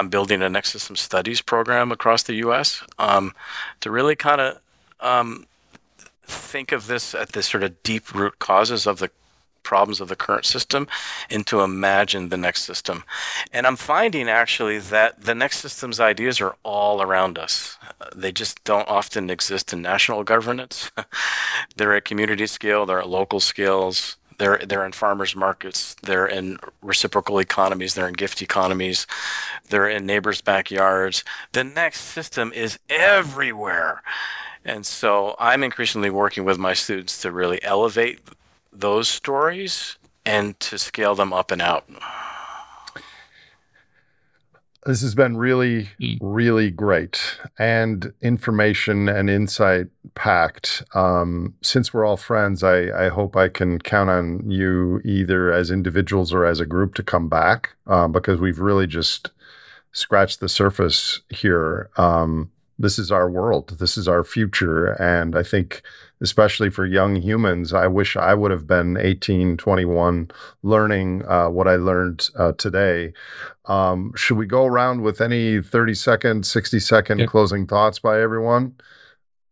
Speaker 1: building a Next System Studies program across the U.S. To really kind of think of this at the sort of deep root causes of the problems of the current system and to imagine the next system. And I'm finding actually that the next system's ideas are all around us. They just don't often exist in national governance. They're at community scale, they're at local scales, they're in farmers markets, they're in reciprocal economies, they're in gift economies, they're in neighbors' backyards. The next system is everywhere. And so I'm increasingly working with my students to really elevate those stories and to scale them up and out.
Speaker 5: This has been really, really great and information and insight packed. Since we're all friends, I hope I can count on you either as individuals or as a group to come back because we've really just scratched the surface here. This is our world. This is our future. And I think, especially for young humans, I wish I would have been 18, 21, learning what I learned today. Should we go around with any 30-second, 60-second closing thoughts by everyone?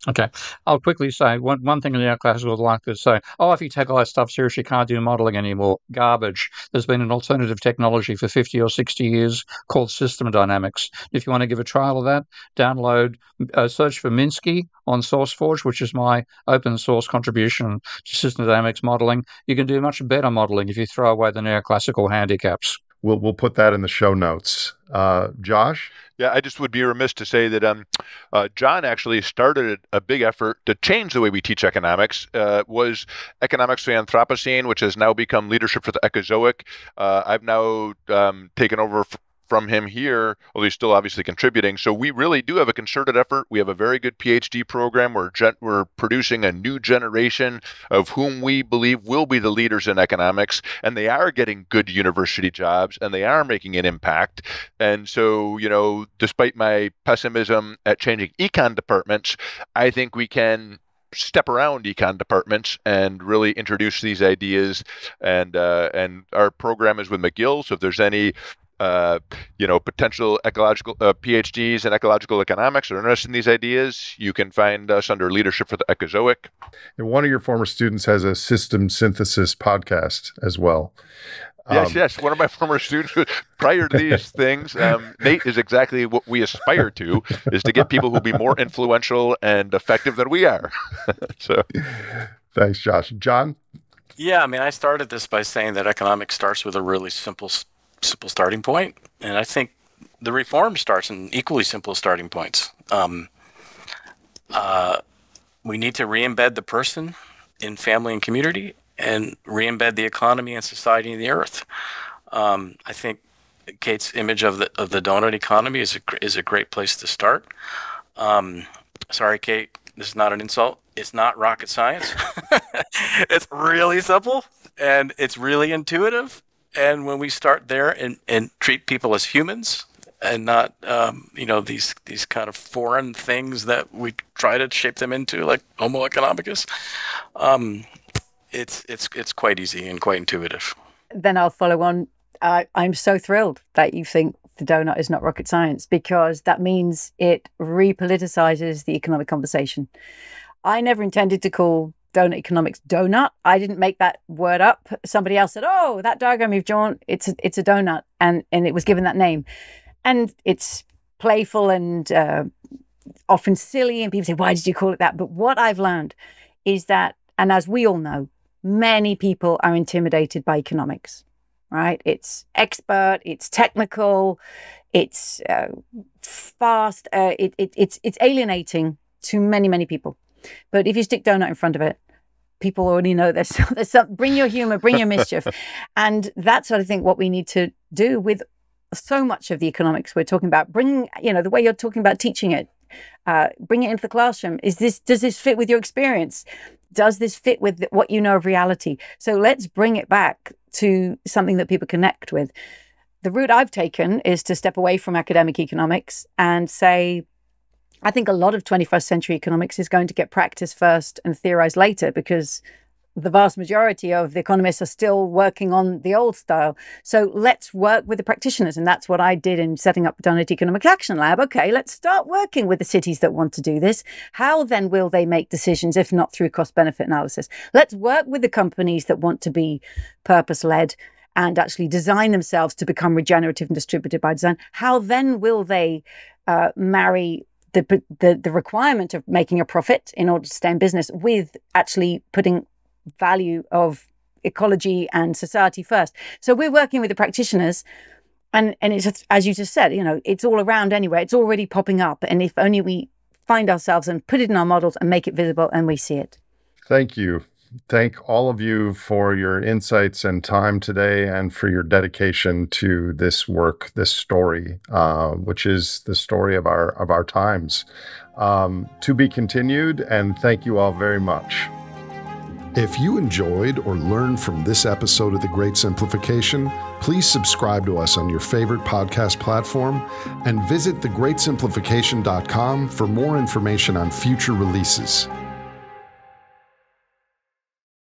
Speaker 2: Okay. I'll quickly say one thing in the class would like to say, if you take all that stuff seriously, you can't do modeling anymore. Garbage. There's been an alternative technology for 50 or 60 years called system dynamics. If you want to give a trial of that, download, search for Minsky on SourceForge, which is my open source contribution to system dynamics modeling. You can do much better modeling if you throw away the neoclassical handicaps.
Speaker 5: We'll put that in the show notes. Josh?
Speaker 3: Yeah, I just would be remiss to say that Jon actually started a big effort to change the way we teach economics. Was Economics for the Anthropocene, which has now become Leadership for the Ecozoic. I've now taken over from him here, although he's still obviously contributing. So we really do have a concerted effort. We have a very good PhD program. We're producing a new generation of whom we believe will be the leaders in economics, and they are getting good university jobs, and they are making an impact. And so, you know, despite my pessimism at changing econ departments, I think we can step around econ departments and really introduce these ideas. And our program is with McGill, so if there's any potential ecological PhDs in ecological economics or interested in these ideas, you can find us under Leadership for the Ecozoic.
Speaker 5: And one of your former students has a system synthesis podcast as well.
Speaker 3: Yes. One of my former students, prior to these things, Nate, is exactly what we aspire to, is to get people who will be more influential and effective than we are. So,
Speaker 5: thanks, Josh. Jon?
Speaker 1: Yeah, I mean, I started this by saying that economics starts with a really simple starting point, and I think the reform starts in equally simple starting points. We need to re-embed the person in family and community, and re-embed the economy and society in the earth. I think Kate's image of the donut economy is a great place to start. Sorry, Kate, this is not an insult. It's not rocket science. It's really simple and it's really intuitive. And when we start there and treat people as humans and not these kind of foreign things that we try to shape them into, like Homo economicus, it's quite easy and quite intuitive.
Speaker 4: Then I'll follow on. I'm so thrilled that you think the donut is not rocket science, because that means it repoliticizes the economic conversation. I never intended to call donut economics donut. I didn't make that word up. Somebody else said, "Oh, that diagram you've drawn, it's a donut," and it was given that name. And it's playful and often silly, and people say, "Why did you call it that?" But what I've learned is that, and as we all know, many people are intimidated by economics, right? It's expert, it's technical, it's fast, it's alienating to many people. But if you stick donut in front of it, people already know there's some, bring your humor, bring your mischief. And that's what I think what we need to do with so much of the economics we're talking about. Bring, the way you're talking about teaching it, bring it into the classroom. Does this fit with your experience? Does this fit with what you know of reality? So let's bring it back to something that people connect with. The route I've taken is to step away from academic economics and say, I think a lot of 21st century economics is going to get practice first and theorized later, because the vast majority of the economists are still working on the old style. So let's work with the practitioners. And that's what I did in setting up the Donut Economic Action Lab. Okay, let's start working with the cities that want to do this. How then will they make decisions if not through cost-benefit analysis? Let's work with the companies that want to be purpose-led and actually design themselves to become regenerative and distributed by design. How then will they marry the requirement of making a profit in order to stay in business with actually putting value of ecology and society first? So we're working with the practitioners, and it's just, as you just said, it's all around anyway. It's already popping up, and if only we find ourselves and put it in our models and make it visible, and we see it.
Speaker 5: Thank you. Thank all of you for your insights and time today, and for your dedication to this work, this story, which is the story of our times. To be continued, and thank you all very much.
Speaker 6: If you enjoyed or learned from this episode of The Great Simplification, please subscribe to us on your favorite podcast platform and visit thegreatsimplification.com for more information on future releases.